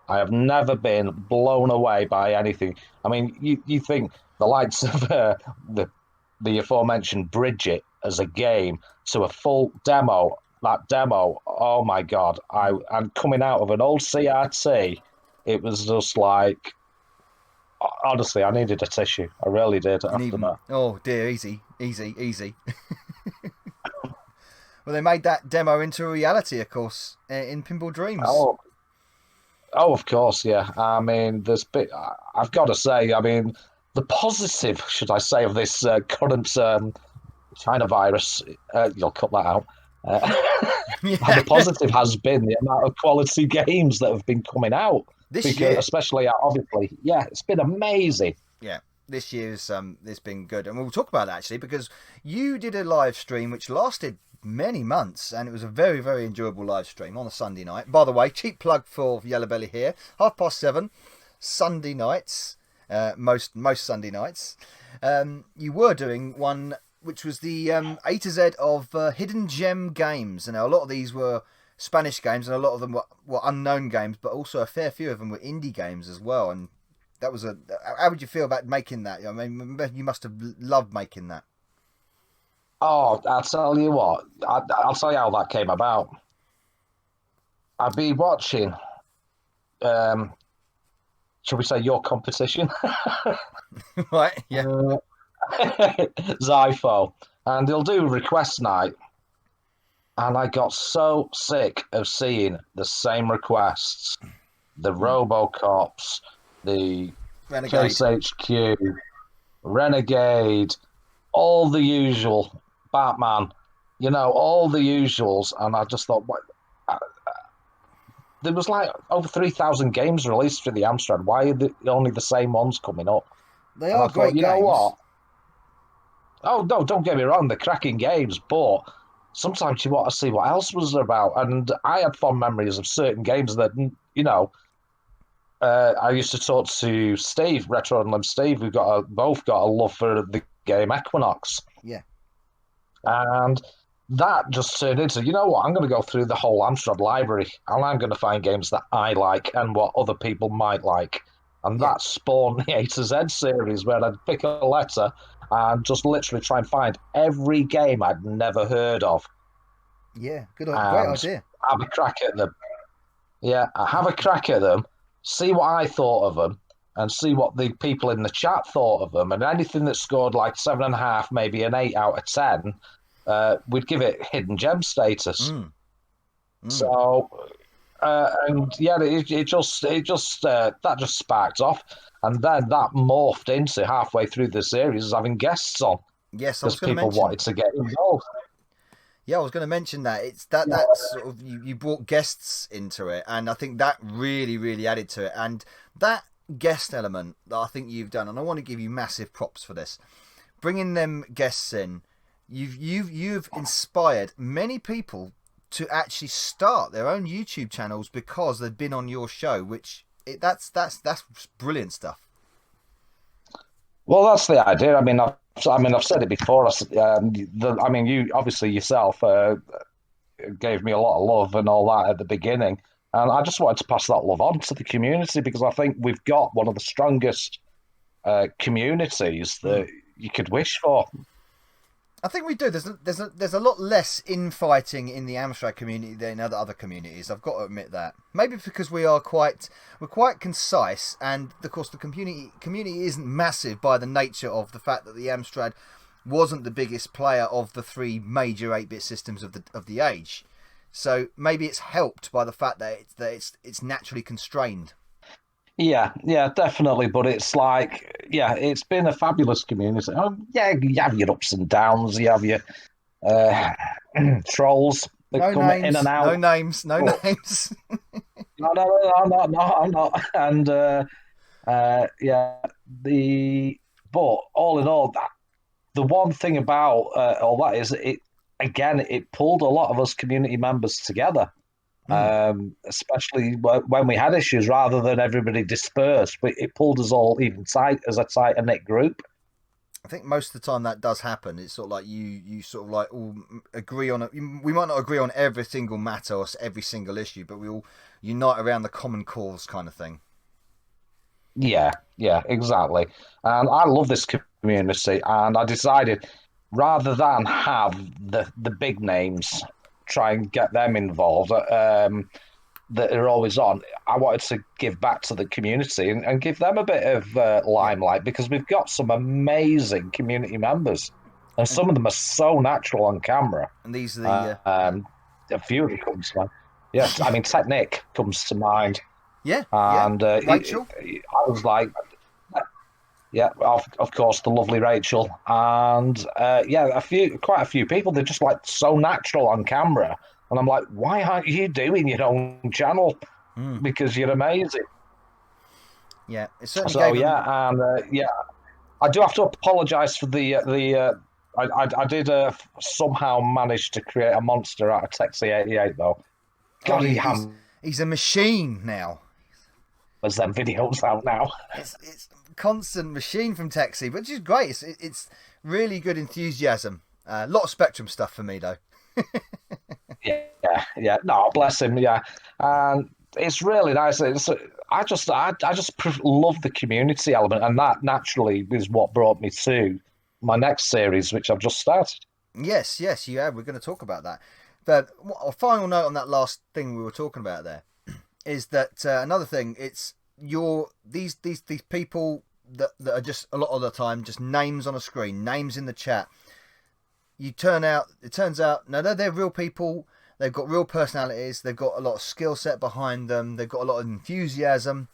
I have never been blown away by anything. I mean, you think the likes of the aforementioned Bridget as a game to a full demo. That demo, oh my God! I'm coming out of an old CRT. It was just like, honestly, I needed a tissue. I really did And after even, that. oh dear, easy, easy, easy. Well, they made that demo into a reality, of course, in Pinball Dreams. Oh, oh, of course, yeah. I mean, I've got to say, I mean, the positive, should I say, of this current China virus, you'll cut that out. Uh, the Yeah. positive has been the amount of quality games that have been coming out, This because year, especially obviously, yeah, it's been amazing. yeah, this year's it's been good, and we'll talk about that actually because you did a live stream which lasted many months, and it was a very very enjoyable live stream on a Sunday night. By the way, cheap plug for Yellow Belly here, 7:30 Sunday nights, most Sunday nights. You were doing one which was the A to Z of hidden gem games. And a lot of these were Spanish games, and a lot of them were unknown games, but also a fair few of them were indie games as well. And that was how would you feel about making that? I mean, you must have loved making that. Oh, I'll tell you what. I'll tell you how that came about. I'd be watching, shall we say, your competition, Right? Yeah. Zypho, and they'll do request night. And I got so sick of seeing the same requests, the Robocops, the Renegade. Case HQ, Renegade, all the usual, Batman, all the usuals. And I just thought, what? There was like over 3,000 games released for the Amstrad. Why are only the same ones coming up? They are great games. You know what? Oh, no, don't get me wrong, they're cracking games, but sometimes you want to see what else was about. And I had fond memories of certain games that, I used to talk to Steve, Retro and Lim Steve, who both got a love for the game Equinox. Yeah. And that just turned into, you know what, I'm going to go through the whole Amstrad library and I'm going to find games that I like and what other people might like. And that spawned the A to Z series, where I'd pick a letter and just literally try and find every game I'd never heard of. Yeah, great idea. Have a crack at them. Yeah, have a crack at them, see what I thought of them, and see what the people in the chat thought of them. And anything that scored like 7.5, maybe an 8 out of 10, we'd give it hidden gem status. So, and yeah, it just that just sparked off, and then that morphed into halfway through the series having guests on. Yes, because people wanted to get involved. Yeah, I was going to mention that. It's that sort of you brought guests into it, and I think that really, really added to it. And that guest element that I think you've done, and I want to give you massive props for this, bringing them guests in. You've inspired many people to actually start their own YouTube channels because they've been on your show, that's brilliant stuff. Well, that's the idea. I mean, I've said it before. You obviously yourself gave me a lot of love and all that at the beginning, and I just wanted to pass that love on to the community, because I think we've got one of the strongest communities that you could wish for. I think we do. There's a lot less infighting in the Amstrad community than other communities. I've got to admit that. Maybe because we're quite concise, and of course the community isn't massive by the nature of the fact that the Amstrad wasn't the biggest player of the three major 8-bit systems of the age. So maybe it's helped by the fact that it's naturally constrained. Yeah, definitely. But it's like, it's been a fabulous community. You have your ups and downs. You have your trolls that come in and out. No names. No, I'm not. And but all in all, the one thing about all that is it pulled a lot of us community members together. Especially when we had issues, rather than everybody dispersed, but it pulled us all even tight as a tighter knit group. I think most of the time that does happen. It's sort of like you sort of like all agree on it. We might not agree on every single matter or every single issue, but we all unite around the common cause kind of thing. Yeah, exactly. And I love this community, and I decided, rather than have the big names try and get them involved that are always on, I wanted to give back to the community and give them a bit of limelight, because we've got some amazing community members, and some of them are so natural on camera. And these are a few of them comes to mind. Yes, I mean, Technic comes to mind. Yeah, and Rachel. I was like, yeah, of course, the lovely Rachel, and quite a few people. They're just like so natural on camera, and I'm like, why aren't you doing your own channel? Because you're amazing. Yeah, it certainly I do have to apologise for I did somehow manage to create a monster out of Texie88 though. God, he's a machine now. There's them videos out now. It's constant machine from Texie, which is great. It's Really good enthusiasm. A lot of Spectrum stuff for me though. Yeah. No, bless him. Yeah, and it's really nice. I just love the community element, and that naturally is what brought me to my next series, which I've just started. Yes, you have. We're going to talk about that. But a final note on that last thing we were talking about there is that another thing. It's these people that are just a lot of the time just names on a screen, names in the chat. It turns out, no, they're real people. They've got real personalities. They've got a lot of skill set behind them. They've got a lot of enthusiasm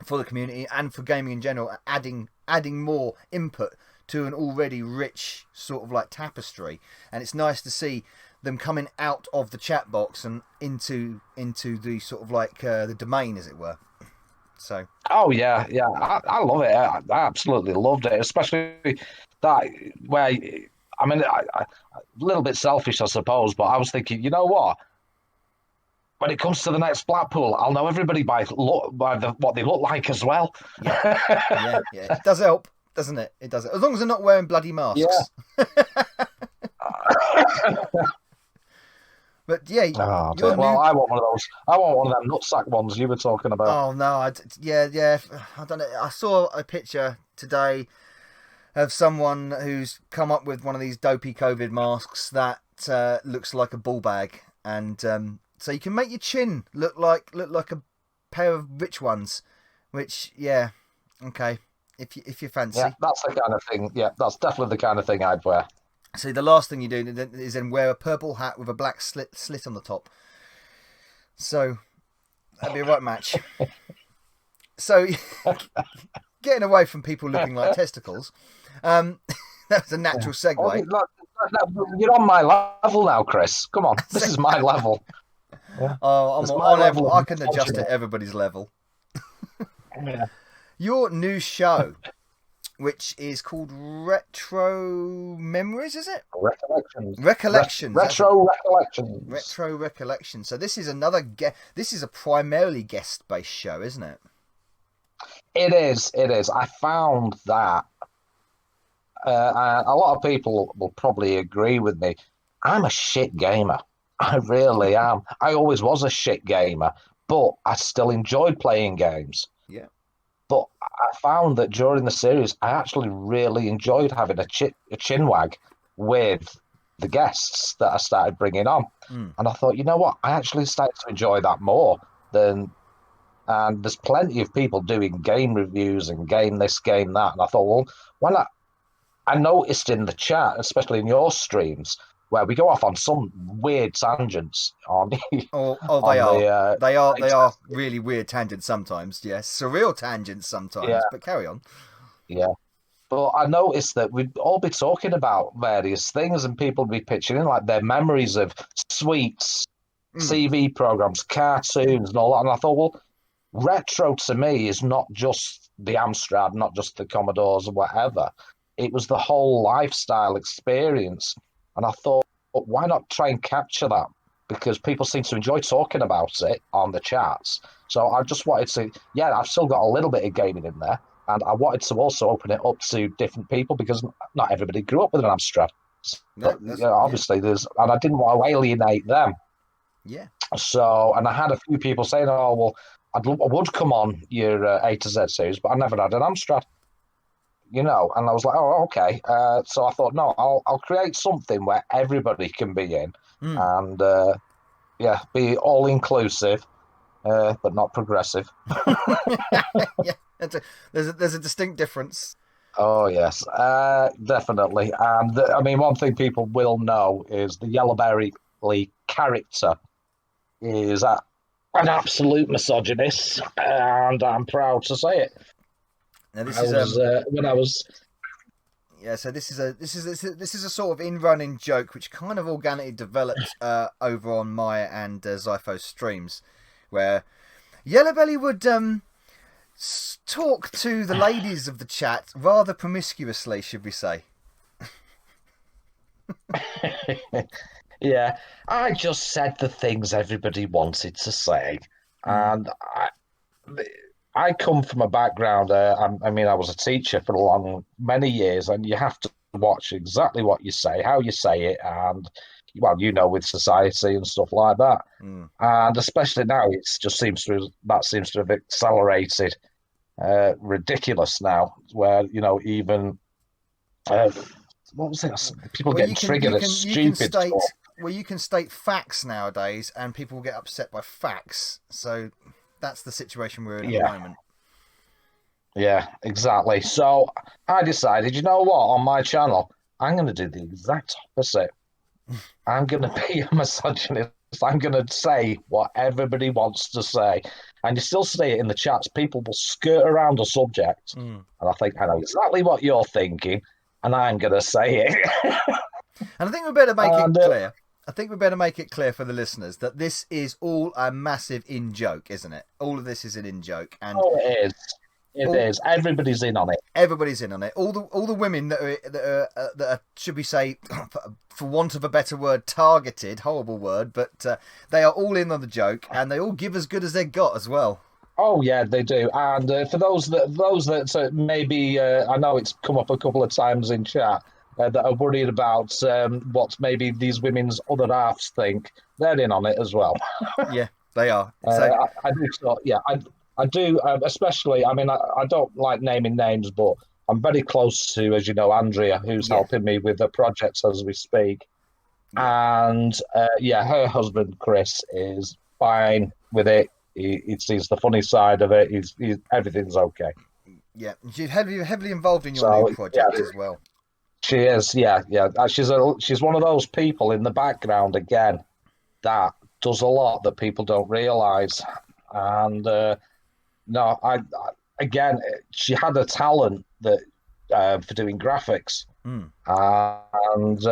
for the community and for gaming in general, adding more input to an already rich sort of like tapestry. And it's nice to see them coming out of the chat box and into the sort of like the domain, as it were. So. Oh yeah. I love it. I absolutely loved it, especially that where. I mean, a little bit selfish, I suppose, but I was thinking, you know what? When it comes to the next Blackpool, I'll know everybody by what they look like as well. Yeah. It does help, doesn't it? It does. As long as they're not wearing bloody masks. Yeah. But yeah, Oh, well, I want one of those. I want one of them nutsack ones you were talking about. Oh no, yeah. I don't know. I saw a picture today of someone who's come up with one of these dopey COVID masks that looks like a ball bag, and so you can make your chin look like a pair of rich ones. Which, yeah, okay, if you fancy. Yeah, that's the kind of thing. Yeah, that's definitely the kind of thing I'd wear. See, the last thing you do is then wear a purple hat with a black slit on the top. So that'd be a right match. So getting away from people looking like testicles. That's a natural segue. You're on my level now, Chris. Come on, this is my level. Yeah. Oh, I'm on level. I can adjust to everybody's level. Yeah. Your new show, which is called Retro Memories, is it? Recollections. Retro Recollections. Retro Recollections. So this is another This is a primarily guest-based show, isn't it? It is. I found that a lot of people will probably agree with me. I'm a shit gamer. I really am. I always was a shit gamer, but I still enjoyed playing games. Yeah. But I found that during the series, I actually really enjoyed having a chin wag with the guests that I started bringing on. And I thought, you know what? I actually started to enjoy that more than. And there's plenty of people doing game reviews and game this, game that. And I thought, well, why not? I noticed in the chat, especially in your streams, where we go off on some weird tangents on. They are really weird tangents sometimes. Yes, surreal tangents sometimes. Yeah. But carry on. Yeah, but I noticed that we'd all be talking about various things, and people would be pitching in like their memories of sweets, TV programs, cartoons, and all that. And I thought, well, retro to me is not just the Amstrad, not just the Commodores or whatever. It was the whole lifestyle experience. And I thought, why not try and capture that? Because people seem to enjoy talking about it on the chats. So I just wanted to, I've still got a little bit of gaming in there. And I wanted to also open it up to different people because not everybody grew up with an Amstrad. Obviously, there's, and I didn't want to alienate them. Yeah. So, and I had a few people saying, oh, well, I would come on your A to Z series, but I never had an Amstrad. And I was like, oh, okay. So I thought, no, I'll create something where everybody can be in and, be all inclusive, but not progressive. Yeah, there's a distinct difference. Oh, yes, definitely. And one thing people will know is the Yellowberry character is an absolute misogynist, and I'm proud to say it. Now this So this is a sort of in-running joke which kind of organically developed over on Maya and Zypho's streams, where Yellowbelly would talk to the ladies of the chat rather promiscuously, should we say? Yeah, I just said the things everybody wanted to say, and I come from a background. I was a teacher for many years, and you have to watch exactly what you say, how you say it, and well, with society and stuff like that. Mm. And especially now, seems to have accelerated ridiculous now, where even uh, what was it? People Well, getting triggered at stupid stuff. you can state facts nowadays, and people will get upset by facts. So that's the situation we're in at the Yeah, moment. yeah, exactly. So I decided, you know what, on my channel, I'm going to do the exact opposite. I'm going to be a misogynist. I'm going to say what everybody wants to say. And you still see it in the chats. People will skirt around a subject. Mm. And I think, I know exactly what you're thinking. And I'm going to say it. And I think we better make it and clear. I think we better make it clear for the listeners that this is all a massive in joke, isn't it? All of this is an in joke, and oh, it is. It all, is. Everybody's in on it. everybody's in on it. All the women that are should we say, for want of a better word, targeted. Horrible word, but they are all in on the joke, and they all give as good as they got as well. Oh yeah, they do. And for those that maybe I know it's come up a couple of times in chat that are worried about what maybe these women's other halves think, they're in on it as well. Yeah, they are. So I do. So, yeah, I do. Especially, I mean, I don't like naming names, but I'm very close to, as you know, Andrea, who's yeah, helping me with the projects as we speak. yeah. And yeah, her husband Chris is fine with it. He sees the funny side of it. Everything's okay. Yeah, she's heavily involved in your new So yeah, project as well. she is. Yeah, yeah. She's one of those people in the background again that does a lot that people don't realise. And no, again, she had a talent that for doing graphics, Mm. and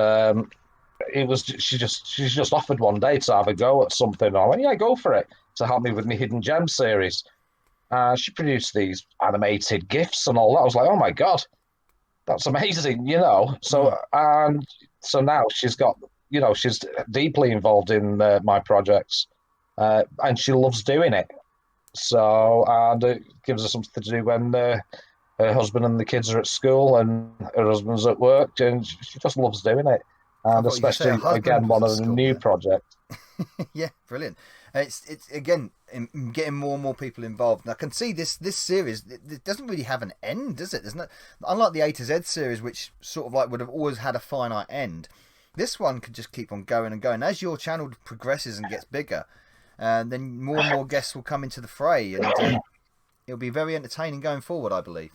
it was she's just offered one day to have a go at something. I went, yeah, go for it, to help me with my Hidden Gem series. She produced these animated GIFs and all that. I was like, oh my god, that's amazing, So Mm. and so now she's deeply involved in my projects, and she loves doing it. So and it gives her something to do when her husband and the kids are at school and her husband's at work, and she just loves doing it. I And thought you were going to say her especially husband again, was one at of the school new there. projects. Yeah, brilliant. It's again getting more and more people involved. And I can see this series. It doesn't really have an end, does it? There's no, unlike the A to Z series, which sort of like would have always had a finite end. This one could just keep on going and going. As your channel progresses and gets bigger, then more and more guests will come into the fray, and it'll be very entertaining going forward, I believe.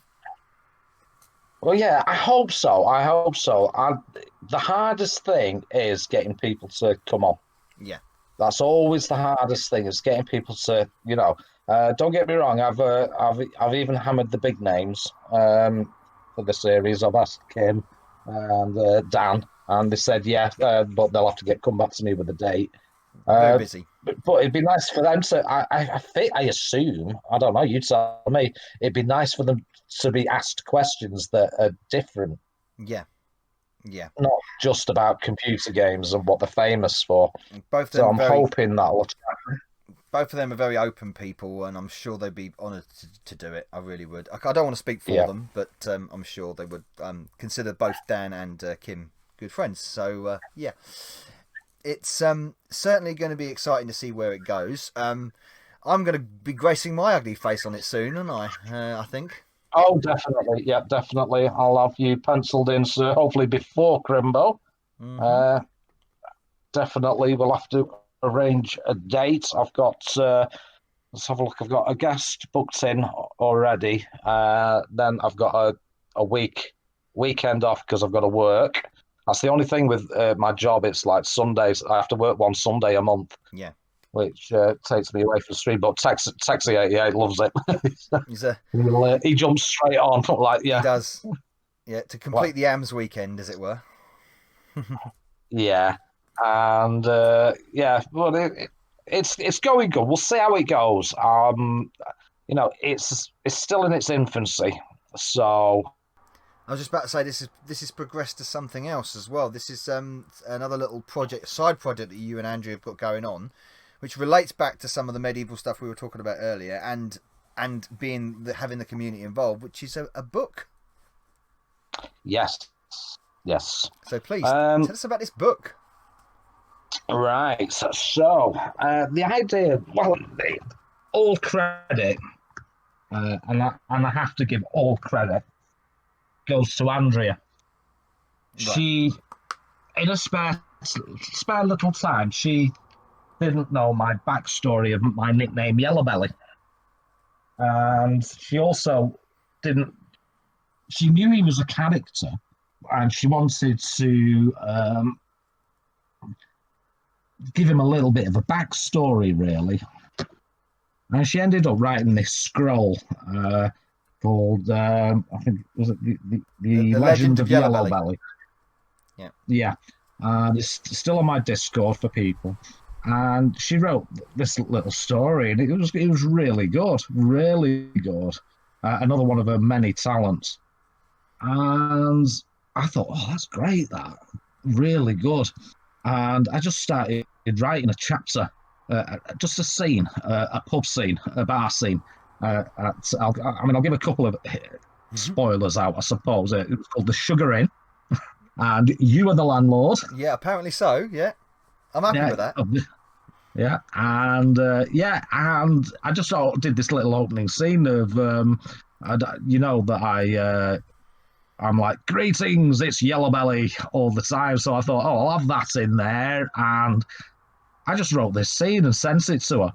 Well, yeah, I hope so. I hope so. The hardest thing is getting people to come on. Yeah. That's always the hardest thing, is getting people to, don't get me wrong. I've even hammered the big names for the series. I've asked Kim and Dan, and they said yeah, but they'll have to come back to me with a date. Very Uh, busy. but it'd be nice for them to. I assume. I don't know. You tell me. It'd be nice for them to be asked questions that are different, Yeah. Yeah. not just about computer games and what they're famous for. Both of So them I'm very hoping that'll. both of them are very open people, and I'm sure they'd be honoured to do it. I really would. I don't want to speak for Yeah. them, but I'm sure they would consider both Dan and Kim good friends. So yeah, it's certainly going to be exciting to see where it goes. I'm going to be gracing my ugly face on it soon, and I think. Oh, definitely. Yeah, definitely. I'll have you penciled in, so hopefully before Crimbo. Mm-hmm. Uh, Definitely, we'll have to arrange a date. Let's have a look. I've got a guest booked in already. Then I've got a weekend off because I've got to work. That's the only thing with my job. It's like Sundays. I have to work one Sunday a month, Yeah, which takes me away from the stream. But Taxi 88 loves it. he's a He jumps straight on. Like, he yeah, does. Yeah, to what? complete the AMS weekend, as it were. Yeah, and yeah, well, it's going good. We'll see how it goes. It's still in its infancy, so I was just about to say this is progressed to something else as well. This is another little side project that you and Andrew have got going on, which relates back to some of the medieval stuff we were talking about earlier, and having the community involved, which is a book. yes, Yes. So please tell us about this book. Right. So the idea, well, all credit, and I have to give all credit, goes to Andrea. Right. She, in a spare little time, she didn't know my backstory of my nickname Yellow Belly, and she also didn't. She knew he was a character, and she wanted to give him a little bit of a backstory, really. And she ended up writing this scroll called, I think, was it the Legend of Yellow Belly? Yeah. Yeah. It's still on my Discord for people. And she wrote this little story, and it was really good, really good. Another one of her many talents. And I thought, oh, that's great, that. Really good. And I just started writing a chapter, just a scene, a pub scene, a bar scene. I'll give a couple of spoilers out, I suppose. It was called The Sugar Inn, and you are the landlord. Yeah, apparently so. Yeah, I'm happy with that. Yeah, and and I just sort of did this little opening scene of, I'm like, greetings, it's Yellow Belly all the time. So I thought, oh, I'll have that in there. And I just wrote this scene and sent it to her.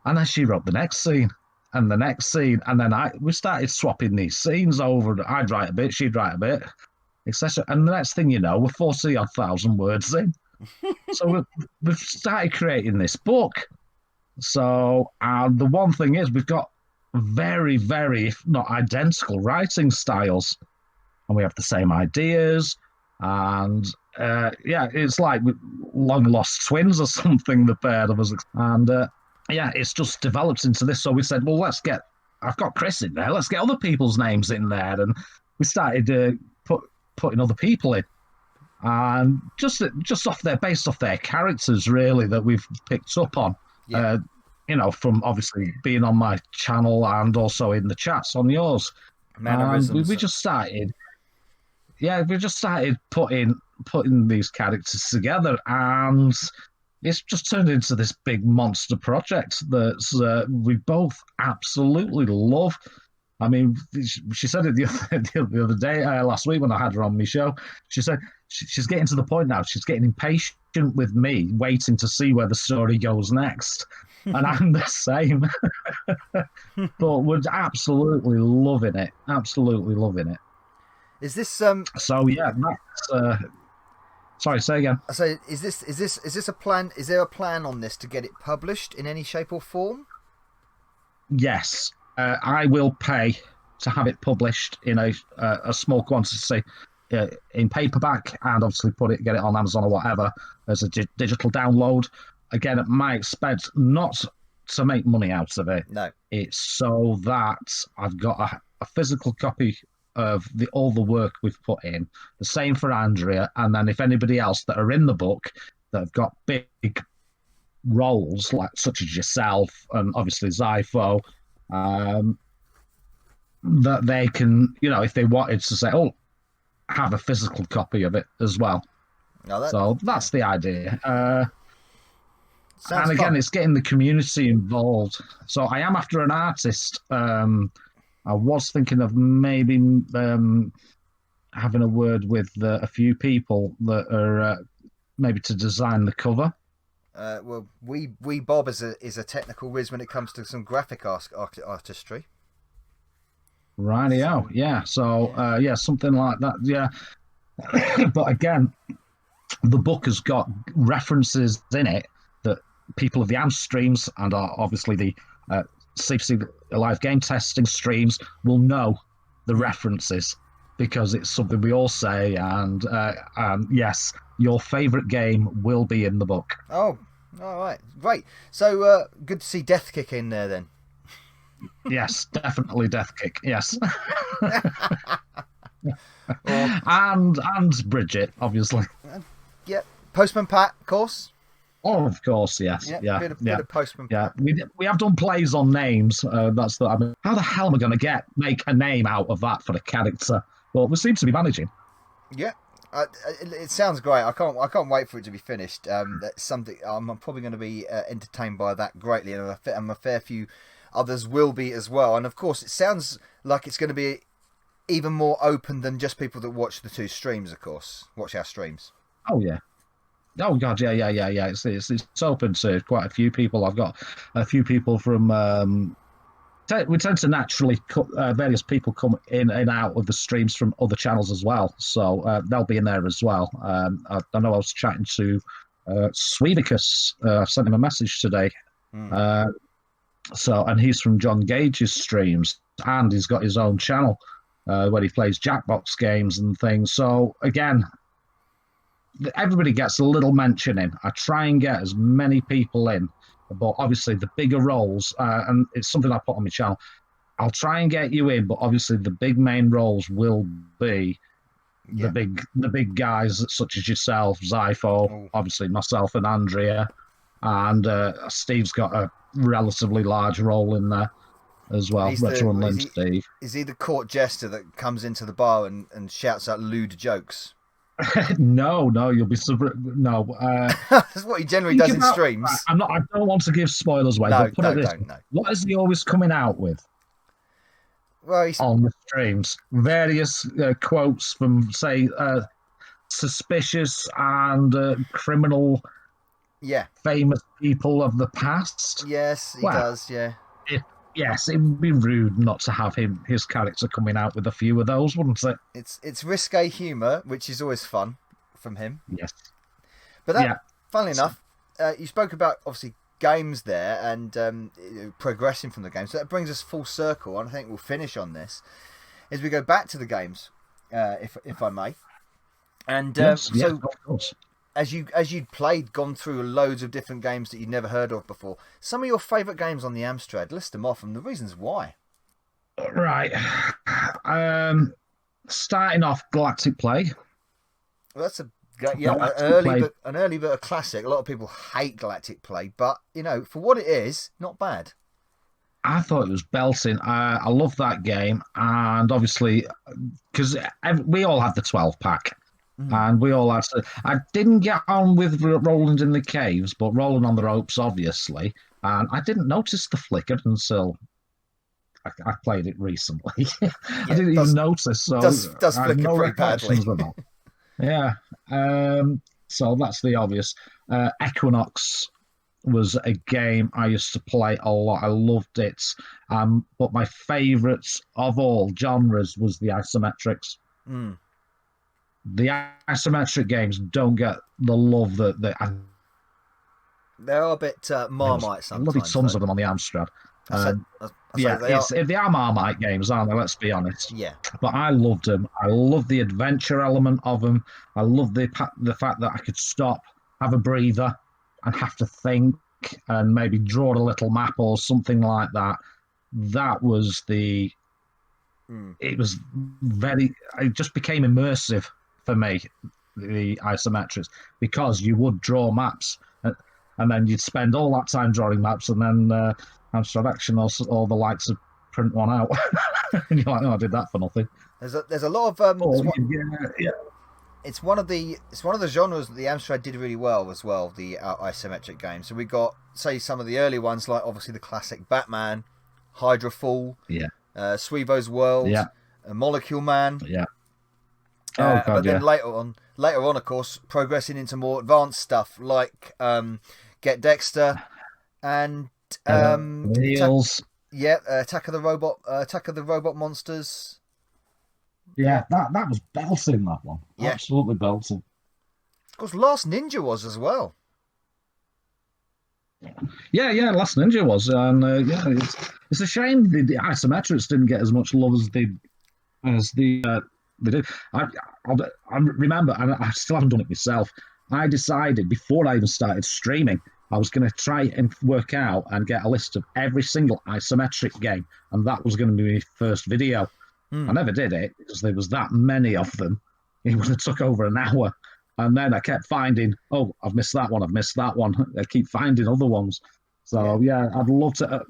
And then she wrote the next scene and the next scene. And then we started swapping these scenes over. I'd write a bit, she'd write a bit, etc. And the next thing you know, we're 40,000 words in. So we've started creating this book. So the one thing is, we've got very, very, if not identical writing styles. And we have the same ideas, and it's like long lost twins or something, the pair of us. And it's just developed into this. So we said, well, I've got Chris in there, let's get other people's names in there. And we started putting other people in, and just based off their characters, really, that we've picked up on. Yeah. From obviously being on my channel and also in the chats on yours. Mannerisms. We just started. Yeah, we just started putting these characters together, and it's just turned into this big monster project that we both absolutely love. I mean, she said it the other day, last week when I had her on my show. She said she's getting to the point now. She's getting impatient with me, waiting to see where the story goes next. And I'm the same. But we're absolutely loving it. Absolutely loving it. Is this So yeah, that's sorry, say again. So is this a plan? Is there a plan on this to get it published in any shape or form? Yes, I will pay to have it published in a small quantity in paperback, and obviously get it on Amazon or whatever as a digital download. Again, at my expense, not to make money out of it. No, it's so that I've got a physical copy of all the work we've put in. The same for Andrea, and then if anybody else that are in the book that have got big roles, like such as yourself and obviously Zypho, that they can, if they wanted to say, oh, have a physical copy of it as well. So that's the idea. And again, it's getting the community involved. So I am after an artist. I was thinking of maybe having a word with a few people that are maybe to design the cover. Well, Bob is a technical whiz when it comes to some graphic artistry. Rightio, yeah. So something like that. Yeah, but again, the book has got references in it that people of the AMS streams and obviously the CPC live game testing streams will know the references, because it's something we all say. And yes, your favourite game will be in the book. Oh, all right, great. So good to see Death Kick in there then. Yes, definitely Death Kick. Yes. and Bridget, obviously. Yeah, Postman Pat, of course. Oh, of course, yes. Yeah. Bit of Postman Pat. Yeah, we have done plays on names. How the hell am I going to make a name out of that for the character? Well, we seem to be managing. Yeah, It sounds great. I can't wait for it to be finished. That's something I'm probably going to be entertained by that greatly, and a fair few others will be as well. And of course, it sounds like it's going to be even more open than just people that watch the two streams. Of course, watch our streams. Oh yeah. Oh God, yeah. It's open to quite a few people. I've got a few people from. We tend to naturally various people come in and out of the streams from other channels as well, so they'll be in there as well. I know I was chatting to Swedicus. I sent him a message today. And he's from John Gage's streams, and he's got his own channel where he plays Jackbox games and things. So again, everybody gets a little mention in. I try and get as many people in, but obviously the bigger roles, and it's something I put on my channel, I'll try and get you in, but obviously the big main roles will be the big guys such as yourself, Zypho, obviously myself and Andrea, and Steve's got a relatively large role in there as well. Steve. Is he the court jester that comes into the bar and shouts out lewd jokes? No, you'll be no. That's what he generally does in streams. I don't want to give spoilers away. No, but don't. What is he always coming out with? Well, on the streams, various quotes from, say, suspicious and criminal, famous people of the past. Yes, he does. Yeah. Yes, it would be rude not to have his character coming out with a few of those, wouldn't it? It's risque humour, which is always fun from him. Yes. But funnily enough, you spoke about obviously games there and progressing from the game. So that brings us full circle, and I think we'll finish on this as we go back to the games, if I may. And yes, of course. As you'd gone through loads of different games that you'd never heard of before, some of your favourite games on the Amstrad, list them off and the reasons why. Right. Starting off, Galactic Plague. Well, that's an early but a classic. A lot of people hate Galactic Plague, but for what it is, not bad. I thought it was belting. I love that game, and obviously because we all had the 12-pack. And we all had to. I didn't get on with Roland in the Caves, but Rolling on the Ropes, obviously. And I didn't notice the flicker until I played it recently. I didn't even notice. So does flicker pretty badly. Yeah. So that's the obvious. Equinox was a game I used to play a lot. I loved it. But my favourite of all genres was the isometrics. The isometric games don't get the love that they. They're a bit Marmite sometimes. Bloody tons of them on the Amstrad. They are Marmite games, aren't they? Let's be honest. Yeah. But I loved them. I loved the adventure element of them. I loved the fact that I could stop, have a breather, and have to think, and maybe draw a little map or something like that. That was the. It was very. It just became immersive for me, the isometrics, because you would draw maps and then you'd spend all that time drawing maps, and then Amstrad Action or the likes of print one out. And you're like, I did that for nothing. There's a lot of it's one of the genres that the Amstrad did really well as well, the isometric games. So we got, say, some of the early ones, like obviously the classic Batman, Hydrofall, Sweevo's World, Molecule Man. But then later on, of course, progressing into more advanced stuff like Get Dexter and Wheels. Attack of the Robot Monsters. Yeah, that was belting, that one. Yeah. Absolutely belting. Of course, Last Ninja was as well. Yeah, Last Ninja was, and it's a shame the isometrics didn't get as much love as they did. I remember, and I still haven't done it myself. I decided before I even started streaming, I was going to try and work out and get a list of every single isometric game, and that was going to be my first video. I never did it because there was that many of them. It would have took over an hour, and then I kept finding, I've missed that one. I keep finding other ones. So I'd love to.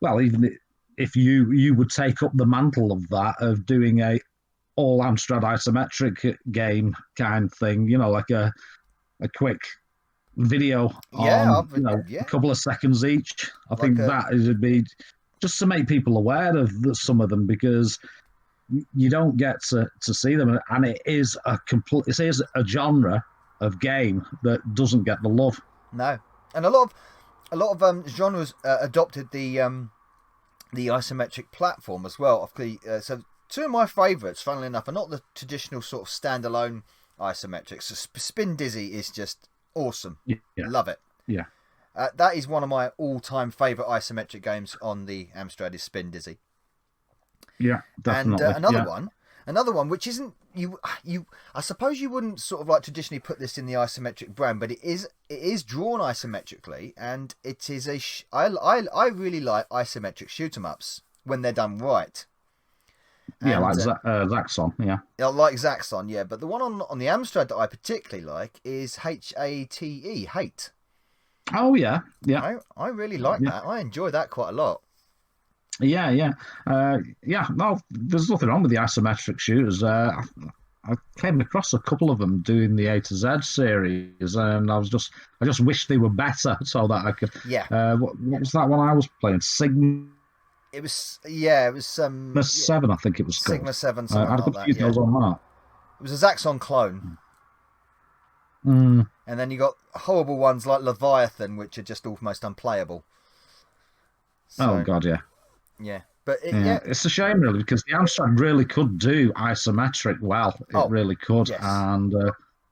Even if you would take up the mantle of that, of doing a all Amstrad isometric game kind of thing, you know, like a quick video on, you know, a couple of seconds each. I think that would be just to make people aware of some of them, because you don't get to see them, and it is a genre of game that doesn't get the love. No, and a lot of genres adopted the isometric platform as well. So two of my favourites, funnily enough, are not the traditional sort of standalone isometrics. So Spin Dizzy is just awesome. Yeah. Love it. Yeah. That is one of my all-time favourite isometric games on the Amstrad is Spin Dizzy. Yeah, definitely. And another one, which isn't you. I suppose you wouldn't sort of like traditionally put this in the isometric brand, but it is drawn isometrically, and it is I really like isometric shoot 'em ups when they're done right. Yeah, like Zaxxon, yeah. Like Zaxxon, yeah. But the one on the Amstrad that I particularly like is HATE, Hate. Oh, yeah, yeah. I really like that. I enjoy that quite a lot. Yeah. No, there's nothing wrong with the isometric shooters. I came across a couple of them doing the A to Z series, and I just wish they were better so that I could. Yeah. What was that one I was playing? Sigma. It was 7, I think it was called. Sigma 7, something I had a like few that. Yeah. on that. It was a Zaxxon clone. Mm. And then you got horrible ones like Leviathan, which are just almost unplayable. So, oh God, yeah. Yeah, but it's a shame really, because the Amstrad really could do isometric well. It really could, yes. And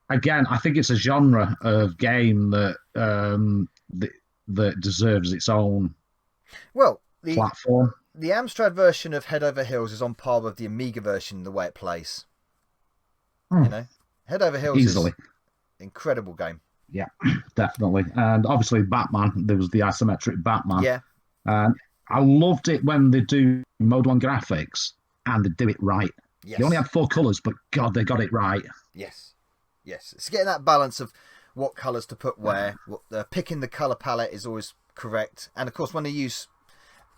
again, I think it's a genre of game that that deserves its own platform. The Amstrad version of Head Over Heels is on par with the Amiga version in the way it plays. You know, Head Over Heels easily. Is incredible game. Yeah, definitely. And obviously Batman, there was the isometric Batman. Yeah. And I loved it when they do Mode 1 graphics and they do it right. Yes. They only had 4 colours, but God, they got it right. Yes. It's getting that balance of what colours to put where. Picking the colour palette is always correct. And of course, when they use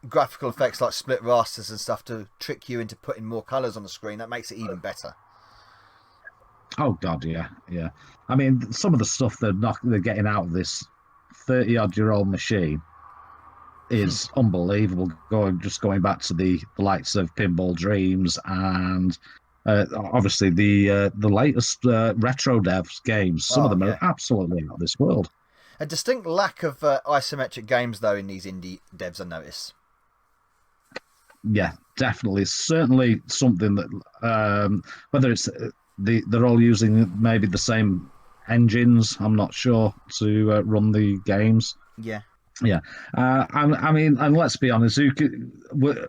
graphical effects like split rasters and stuff to trick you into putting more colours on the screen, that makes it even better. Oh God, yeah. I mean, some of the stuff they're getting out of this 30-odd-year-old machine is unbelievable. Going back to the likes of Pinball Dreams and obviously the latest retro devs games. Some of them are absolutely out of this world. A distinct lack of isometric games though in these indie devs, I notice. Yeah, definitely. Certainly something that whether it's they're all using maybe the same engines, I'm not sure, to run the games. Yeah. I mean, and let's be honest,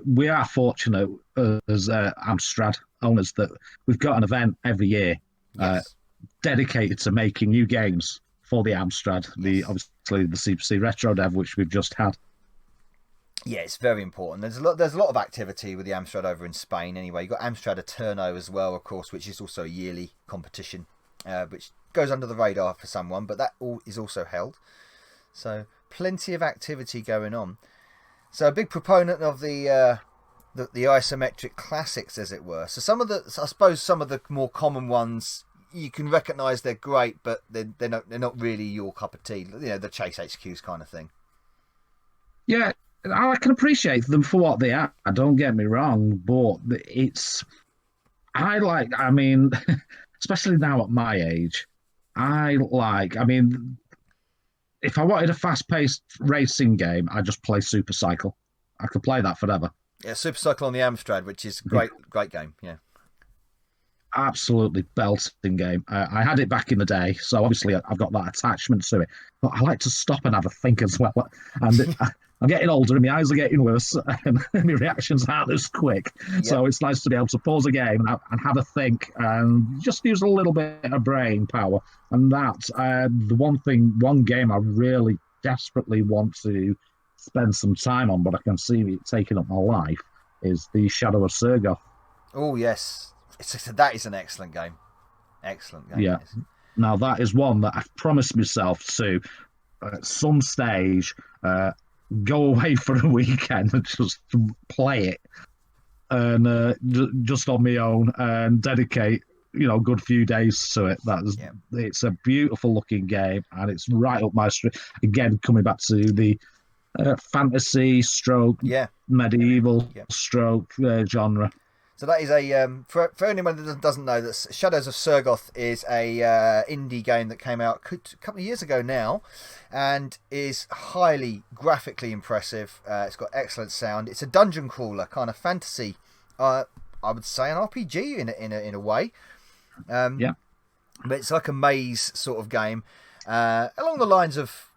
we are fortunate as Amstrad owners that we've got an event every year dedicated to making new games for the Amstrad. Yes. Obviously the CPC Retro Dev, which we've just had. Yeah, it's very important. There's a lot of activity with the Amstrad over in Spain. Anyway, you've got Amstrad Eterno as well, of course, which is also a yearly competition, which goes under the radar for someone, but that is also held. So plenty of activity going on. So a big proponent of the isometric classics, as it were. So I suppose some of the more common ones you can recognise they're great, but they're not really your cup of tea. You know, the Chase HQs kind of thing. Yeah, I can appreciate them for what they are. Don't get me wrong, but I mean, especially now at my age, if I wanted a fast-paced racing game, I just play Super Cycle. I could play that forever. Yeah, Super Cycle on the Amstrad, which is great game. Yeah, absolutely belting game. I had it back in the day, so obviously I've got that attachment to it. But I like to stop and have a think as well. And I'm getting older, and my eyes are getting worse, and my reactions aren't as quick. Yep. So it's nice to be able to pause a game and have a think, and just use a little bit of brain power. And that's the one game I really desperately want to spend some time on, but I can see it taking up my life, is the Shadow of Sergoth. Oh, yes. That is an excellent game. Excellent game. Yeah. Now, that is one that I've promised myself to, at some stage, go away for a weekend and just play it. and just on my own and dedicate a good few days to it. It's a beautiful looking game, and it's right up my street. Again, coming back to the fantasy stroke medieval stroke genre. So that is a for anyone that doesn't know, that Shadows of Sergoth is a indie game that came out a couple of years ago now, and is highly graphically impressive. It's got excellent sound. It's a dungeon crawler kind of fantasy. I would say an RPG in a way. But it's like a maze sort of game, along the lines of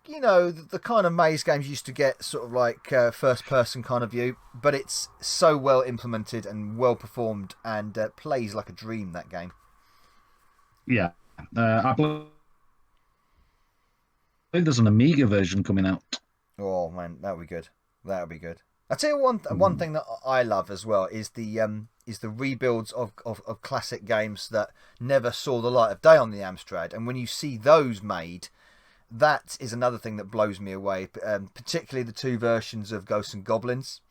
the kind of maze games you used to get, sort of like first person kind of view, but it's so well implemented and well performed, and plays like a dream, that game. I believe there's an Amiga version coming out. Oh man, that would be good. I tell you one thing that I love as well is the rebuilds of classic games that never saw the light of day on the Amstrad, and when you see those made, that is another thing that blows me away. Particularly the 2 versions of Ghosts and Goblins.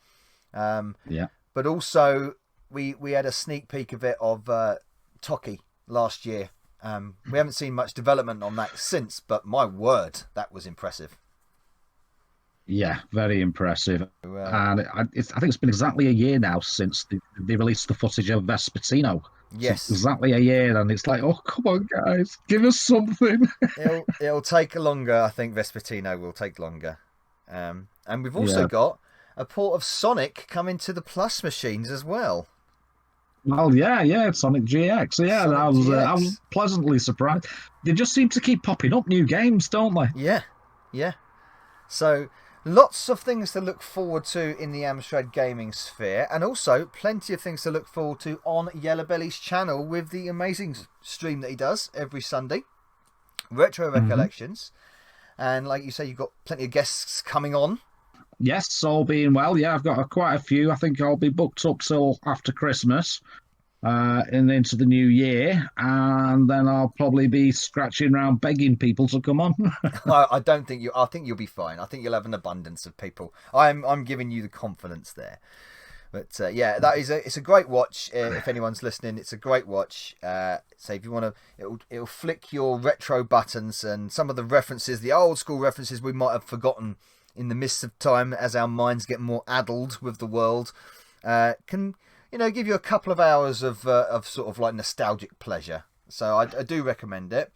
But also we had a sneak peek of it of Toki last year. We haven't seen much development on that since, but my word, that was impressive. Yeah, very impressive. And I think it's been exactly a year now since they released the footage of Vespertino. Yes. So exactly a year, and it's like, oh, come on, guys, give us something. It'll take longer. I think Vespertino will take longer. And we've also got a port of Sonic coming to the Plus machines as well. Well, yeah, Sonic GX. Yeah, I was pleasantly surprised. They just seem to keep popping up new games, don't they? Yeah. So lots of things to look forward to in the Amstrad gaming sphere, and also plenty of things to look forward to on Yellowbelly's channel with the amazing stream that he does every Sunday, Retro Recollections. And like you say, you've got plenty of guests coming on. Yes, all being well. Yeah, I've got quite a few. I think I'll be booked up till after Christmas and into the new year, and then I'll probably be scratching around begging people to come on. I don't think I think you'll be fine. I think you'll have an abundance of people. I'm giving you the confidence there. But it's a great watch. If anyone's listening, it's a great watch. So if you want to, it'll flick your retro buttons, and some of the references, the old school references we might have forgotten in the midst of time as our minds get more addled with the world, can give you a couple of hours of sort of like nostalgic pleasure. So I do recommend it.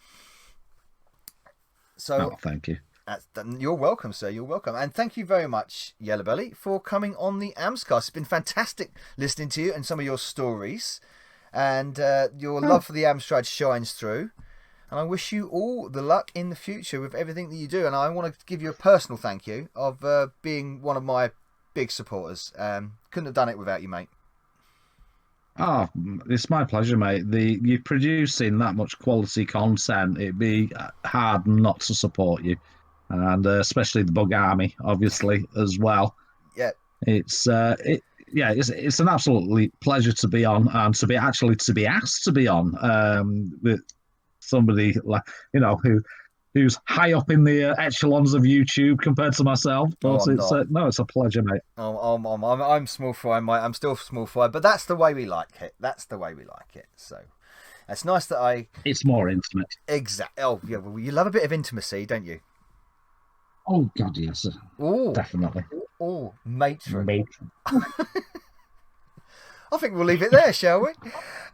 So thank you. You're welcome, sir. You're welcome. And thank you very much, Yellowbelly, for coming on the Amscast. It's been fantastic listening to you and some of your stories. And your love for the Amstrad shines through. And I wish you all the luck in the future with everything that you do. And I want to give you a personal thank you of being one of my big supporters. Couldn't have done it without you, mate. Oh, it's my pleasure, mate. You're producing that much quality content. It'd be hard not to support you. And especially the Bug Army, obviously, as well. Yeah. It's an absolutely pleasure to be on, and to be asked to be on with somebody like who's high up in the echelons of YouTube compared to myself. But it's a pleasure, mate. I'm small fry, mate. I'm still small fry, but that's the way we like it. So it's nice that it's more intimate. Exactly. Oh yeah, well, you love a bit of intimacy, don't you? Oh God, yes. Oh, definitely. Oh, matron. I think we'll leave it there, shall we?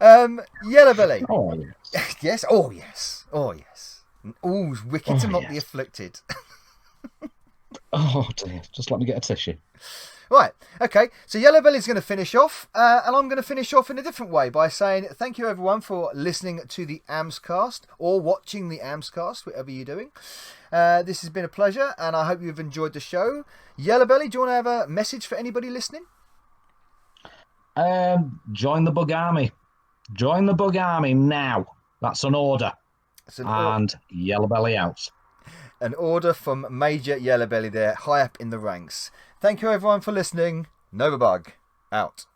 Yellowbelly. Oh yes. Yes. Oh yes. Oh yes. Oh, wicked to mock the afflicted. Oh dear. Just let me get a tissue. Right, okay, so Yellowbelly's going to finish off, and I'm going to finish off in a different way by saying thank you everyone for listening to the Amscast, or watching the Amscast, whatever you're doing. This has been a pleasure, and I hope you've enjoyed the show. Yellowbelly, do you want to have a message for anybody listening? Join the Bug Army. Join the Bug Army now. That's an order. And Yellowbelly out. An order from Major Yellowbelly there, high up in the ranks. Thank you everyone for listening. Novabug, out.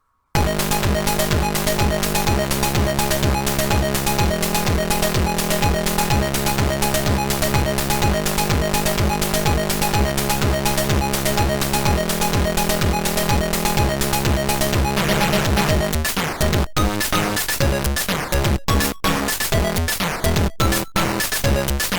Bye.